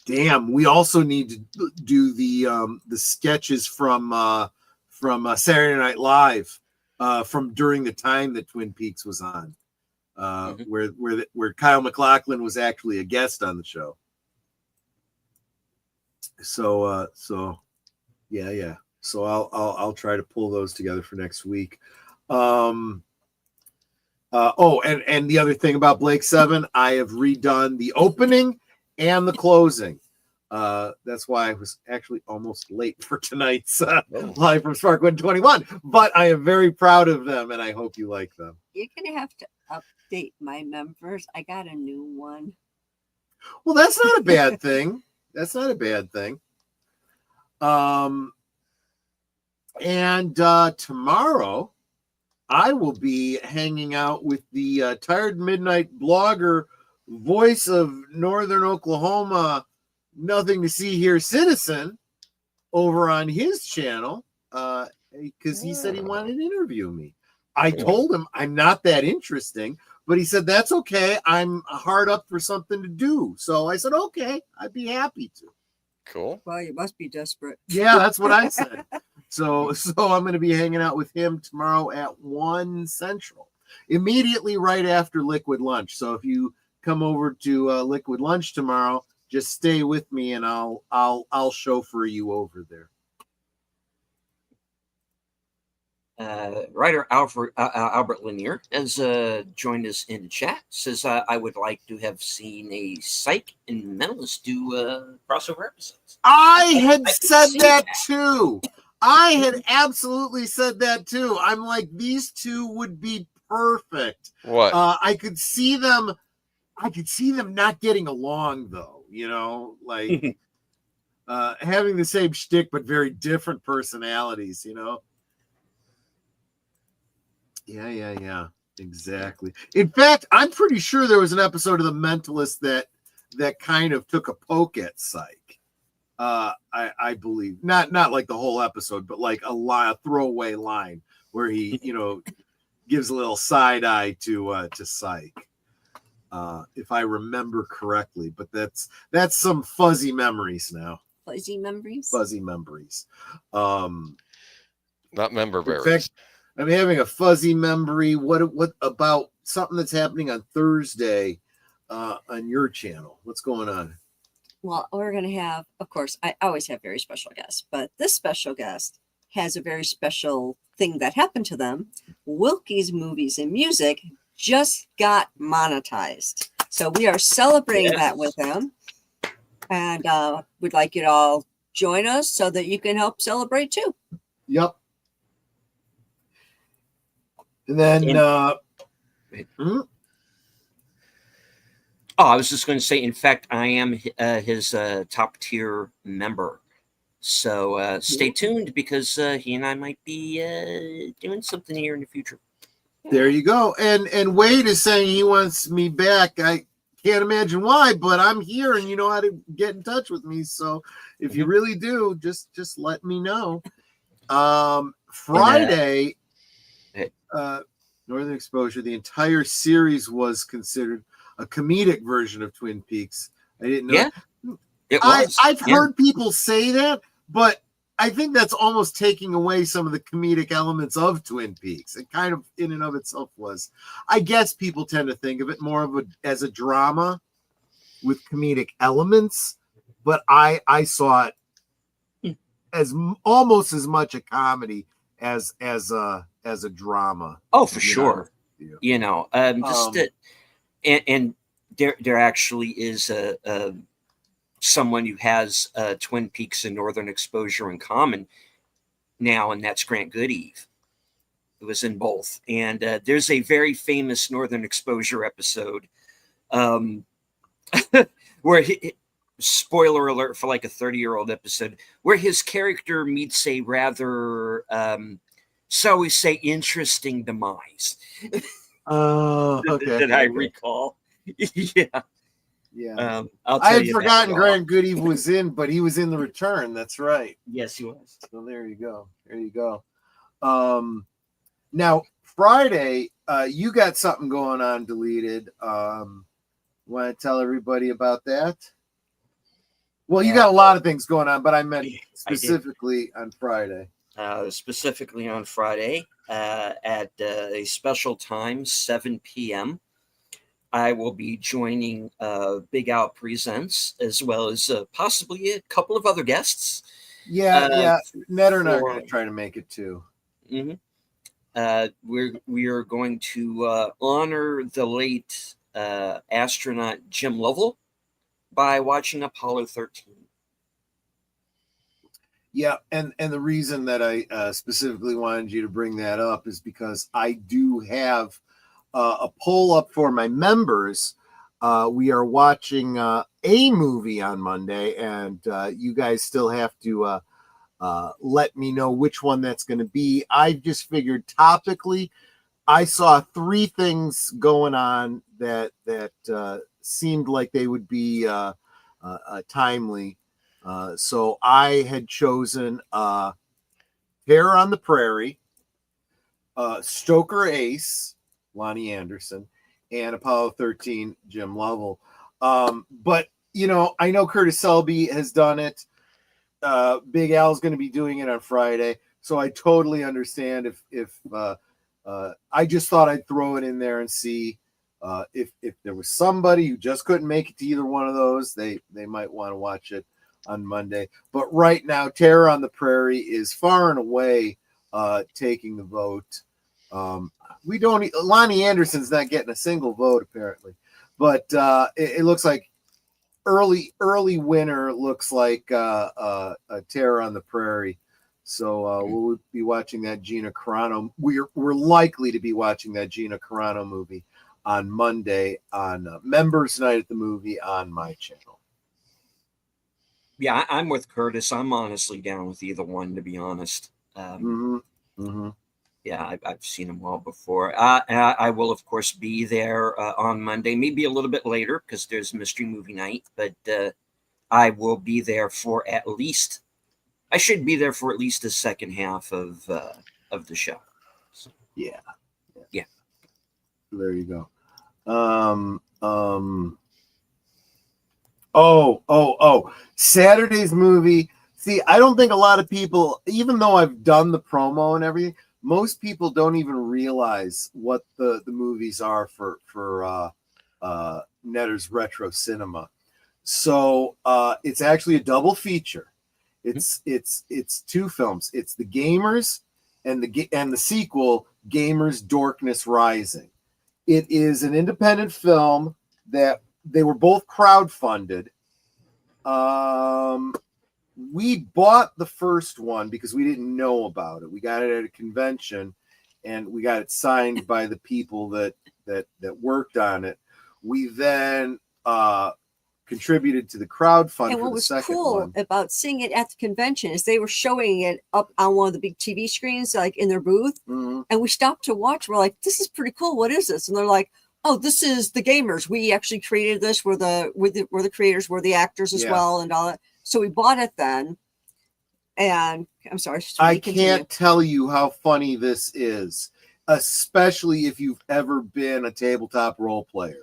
Damn, we also need to do the sketches from Saturday Night Live from during the time that Twin Peaks was on, where Kyle MacLachlan was actually a guest on the show. So yeah. So I'll try to pull those together for next week. And the other thing about Blake 7, I have redone the opening and the closing. That's why I was actually almost late for tonight's live from Sparkwood 21. But I am very proud of them, and I hope you like them. You're gonna have to update my members. I got a new one. Well, that's not a bad thing. That's not a bad thing. And tomorrow I will be hanging out with the Tired Midnight blogger, voice of Northern Oklahoma, Nothing to See Here citizen, over on his channel, because he said he wanted to interview me. I told him I'm not that interesting, but he said that's okay. I'm hard up for something to do. So I said, okay, I'd be happy to. Cool. Well, you must be desperate. Yeah, that's what I said. So I'm going to be hanging out with him tomorrow at 1 Central, immediately right after Liquid Lunch. So if you come over to Liquid Lunch tomorrow, just stay with me and I'll chauffeur you over there. Writer Albert Lanier has joined us in the chat. Says, I would like to have seen a Psych and Mentalist do crossover episodes. I had said that too. I had absolutely said that too. I'm like, these two would be perfect. What? I could see them not getting along though, like having the same shtick but very different personalities, Yeah, exactly. In fact, I'm pretty sure there was an episode of The Mentalist that kind of took a poke at Psych. I believe not like the whole episode, but like a throwaway line where he, gives a little side eye to Psych, if I remember correctly. But that's some fuzzy memories now. Fuzzy memories. Not member berries. In fact, I'm having a fuzzy memory. What about something that's happening on Thursday on your channel? What's going on? Well, we're going to have, of course, I always have very special guests, but this special guest has a very special thing that happened to them. Wilkie's Movies and Music just got monetized. So we are celebrating that with them. And we'd like you to all join us so that you can help celebrate too. Yep. And then I was just going to say, in fact, I am his top tier member. So stay tuned, because he and I might be doing something here in the future. There you go. And Wade is saying he wants me back. I can't imagine why, but I'm here and you know how to get in touch with me. So if you really do, just let me know. Friday, Northern Exposure, the entire series was considered a comedic version of Twin Peaks. I didn't know. Yeah, it was. I've heard people say that, but I think that's almost taking away some of the comedic elements of Twin Peaks. It kind of in and of itself was. I guess people tend to think of it more of as a drama with comedic elements, but I saw it as almost as much a comedy as a drama. Oh, for sure. Know? And there actually is a someone who has Twin Peaks and Northern Exposure in common now, and that's Grant Goodeve. It was in both. And there's a very famous Northern Exposure episode where spoiler alert for like a 30-year-old episode, where his character meets a rather, shall we say, interesting demise. Oh, okay. That I okay. recall. Yeah. Yeah. I'll I tell had you forgotten that, Grant Goody was in, but he was in The Return. That's right. Yes, he was. So there you go. There you go. Now Friday, you got something going on, Deleted. Want to tell everybody about that? Well, you got a lot of things going on, but I meant specifically on Friday. Specifically on Friday at a special time, 7 p.m. I will be joining Big Al Presents, as well as possibly a couple of other guests. Yeah. Ned and I are for- going to try to make it too. We are going to honor the late astronaut Jim Lovell by watching Apollo 13. Yeah, and the reason that I specifically wanted you to bring that up is because I do have a poll up for my members. We are watching a movie on Monday, and you guys still have to let me know which one that's going to be. I just figured topically, I saw 3 things going on that seemed like they would be timely. So I had chosen Terror on the Prairie, Stoker Ace, Lonnie Anderson, and Apollo 13, Jim Lovell. But, you know, I know Curtis Selby has done it. Big Al's going to be doing it on Friday. So I totally understand if I just thought I'd throw it in there and see if there was somebody who just couldn't make it to either one of those, they might want to watch it on Monday. But right now, Terror on the Prairie is far and away taking the vote. Lonnie Anderson's not getting a single vote apparently, but it looks like early winner looks like a Terror on the Prairie. So we'll be watching that Gina Carano. We're likely to be watching that Gina Carano movie on Monday on Members Night at the Movie on my channel. Yeah, I'm with Curtis. I'm honestly down with either one, to be honest. Yeah, I've seen them all before. I will, of course, be there on Monday, maybe a little bit later because there's Mystery Movie Night, but I will be there for at least, I should be there for at least the second half of the show. So, Yeah. Yeah. There you go. Oh, Saturday's movie. See, I don't think a lot of people, even though I've done the promo and everything, most people don't even realize what the movies are for Netter's Retro Cinema. So it's actually a double feature. It's 2 films. It's The Gamers and the sequel, Gamers Darkness Rising. It is an independent film that they were both crowdfunded. We bought the first one because we didn't know about it. We got it at a convention, and we got it signed by the people that worked on it. We then contributed to the crowdfund. And for what the was second cool one. about seeing it at the convention is they were showing it up on one of the big TV screens, like in their booth. Mm-hmm. And we stopped to watch. We're like, this is pretty cool. What is this? And they're like, oh, this is The Gamers. We actually created this. We're the creators, we're the actors as well, and all that. So we bought it then. And I'm sorry. I can't tell you how funny this is, especially if you've ever been a tabletop role player.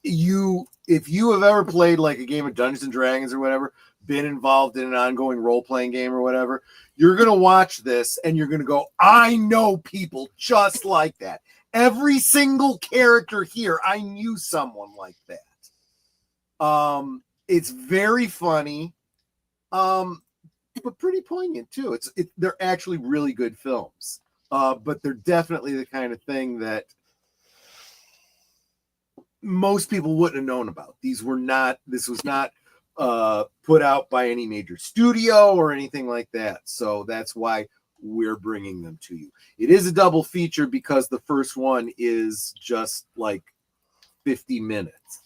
If you have ever played like a game of Dungeons and Dragons or whatever, been involved in an ongoing role-playing game or whatever, you're going to watch this and you're going to go, I know people just like that. Every single character here, I knew someone like that. It's very funny, but pretty poignant too. They're actually really good films, but they're definitely the kind of thing that most people wouldn't have known about. This was not put out by any major studio or anything like that. So that's why we're bringing them to you. It is a double feature because the first one is just like 50 minutes.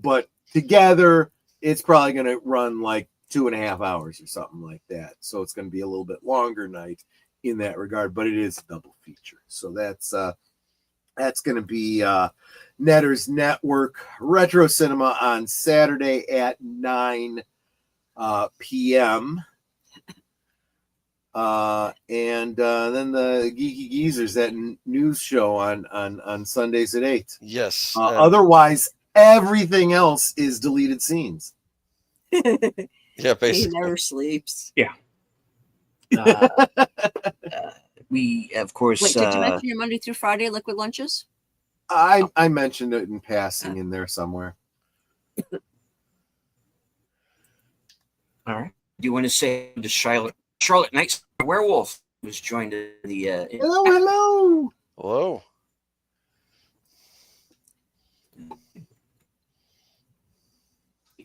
But together, it's probably going to run like 2.5 hours or something like that. So it's going to be a little bit longer night in that regard, but it is a double feature. So that's going to be Netter's Network Retro Cinema on Saturday at 9 p.m. And then the Geeky Geezers, that news show on Sundays at 8. Yes. Otherwise, everything else is deleted scenes. Yeah, He basically. never sleeps. We, of course, Wait, did you mention your Monday through Friday liquid lunches? I mentioned it in passing in there somewhere. all right. Do you want to say to Charlotte Knight Werewolf, who's joined the Hello. Hello.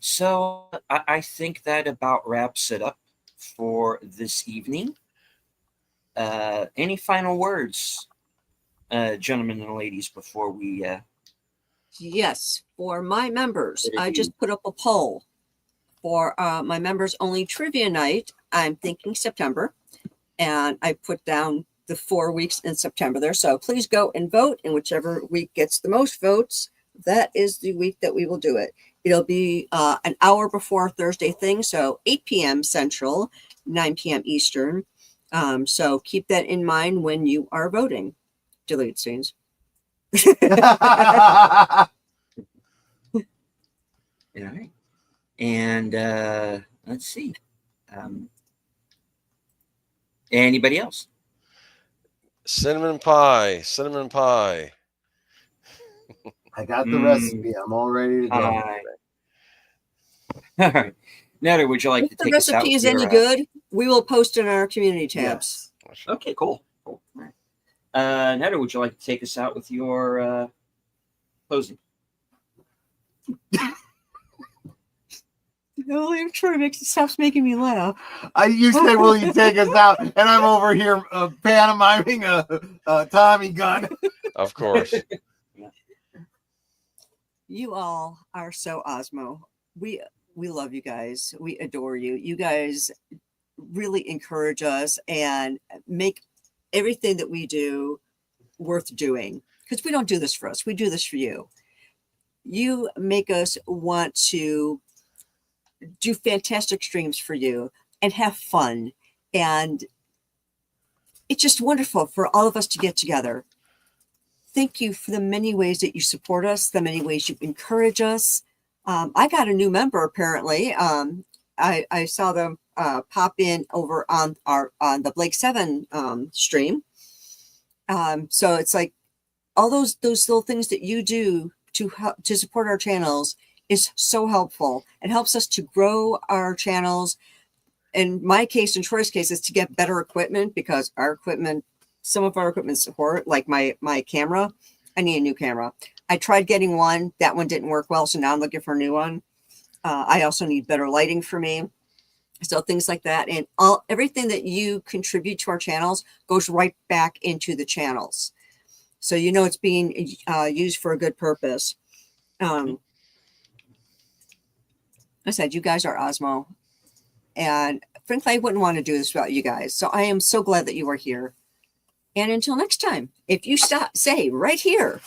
So I think that about wraps it up for this evening. Any final words, gentlemen and ladies, before we Yes, for my members, What did I you- just put up a poll for my members only trivia night. I'm thinking September, and I put down the 4 weeks in September there. So please go and vote, and whichever week gets the most votes, that is the week that we will do it. It'll be an hour before Thursday thing, so 8 p.m. Central, 9 p.m. Eastern. So keep that in mind when you are voting. Deleted scenes. all right. And let's see. Anybody else? Cinnamon pie. I got the recipe. I'm all ready to go. All right. Netter, would you like to If the take us out? recipe is with any your, good, we will post in our community tabs. Yes. Okay, cool. All right. Netter, would you like to take us out with your closing? No, I'm sure it stops making me laugh. You said, "Will you take us out?" And I'm over here pantomiming a Tommy gun. Of course. You all are so Osmo. We love you guys. We adore you. You guys really encourage us and make everything that we do worth doing, because we don't do this for us. We do this for you. You make us want to do fantastic streams for you and have fun. And it's just wonderful for all of us to get together. Thank you for the many ways that you support us, the many ways you encourage us. I got a new member apparently. I saw them pop in over on the Blake 7 stream. So it's like all those little things that you do to support our channels is so helpful. It helps us to grow our channels. In my case, in Troy's case, is to get better equipment, because our equipment, some of our equipment support, like my camera, I need a new camera. I tried getting one. That one didn't work well, so now I'm looking for a new one. I also need better lighting for me. So things like that. And everything that you contribute to our channels goes right back into the channels. So you know it's being used for a good purpose. I said, you guys are Osmo. And frankly, I wouldn't want to do this without you guys. So I am so glad that you are here. And until next time, if you say right here,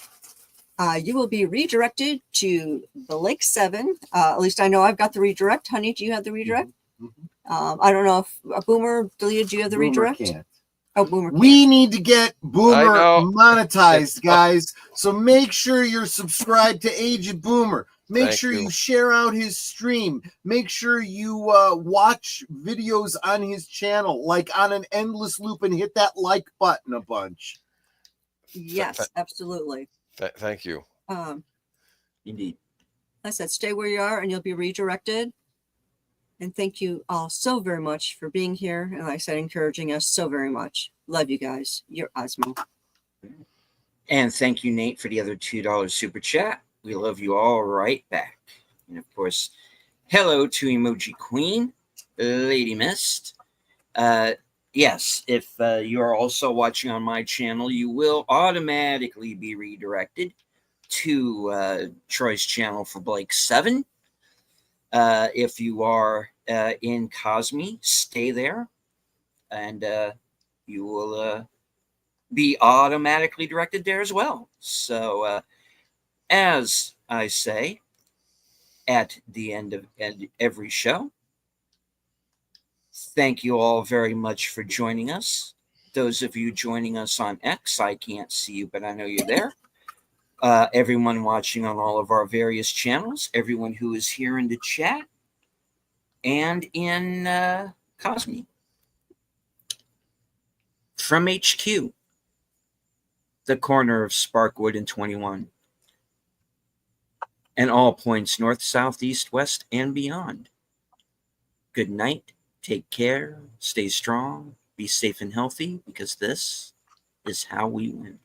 you will be redirected to the Lake 7. At least I know I've got the redirect. Honey, do you have the redirect? Mm-hmm. I don't know if Boomer, deleted, do you have the Boomer redirect? can't. Oh, Boomer can't. We need to get Boomer know. monetized, guys. So make sure you're subscribed to Aged Boomer. Make Thank sure you. you share out his stream. Make sure you watch videos on his channel, like on an endless loop, and hit that like button a bunch. Yes, absolutely. Thank you. Indeed. I said, stay where you are and you'll be redirected. And thank you all so very much for being here. And like I said, encouraging us so very much. Love you guys. You're Osmo. And thank you, Nate, for the other $2 super chat. We love you all right back. And of course, hello to Emoji Queen, Lady Mist. Yes, if you are also watching on my channel, you will automatically be redirected to Troy's channel for Blake 7. If you are in Cosme, stay there, and you will be automatically directed there as well. So, as I say at the end of every show, thank you all very much for joining us. Those of you joining us on X, I can't see you, but I know you're there. Everyone watching on all of our various channels, everyone who is here in the chat and in Cosme. From HQ, the corner of Sparkwood and 21, and all points north, south, east, west, and beyond. Good night. Take care. Stay strong. Be safe and healthy, because this is how we win.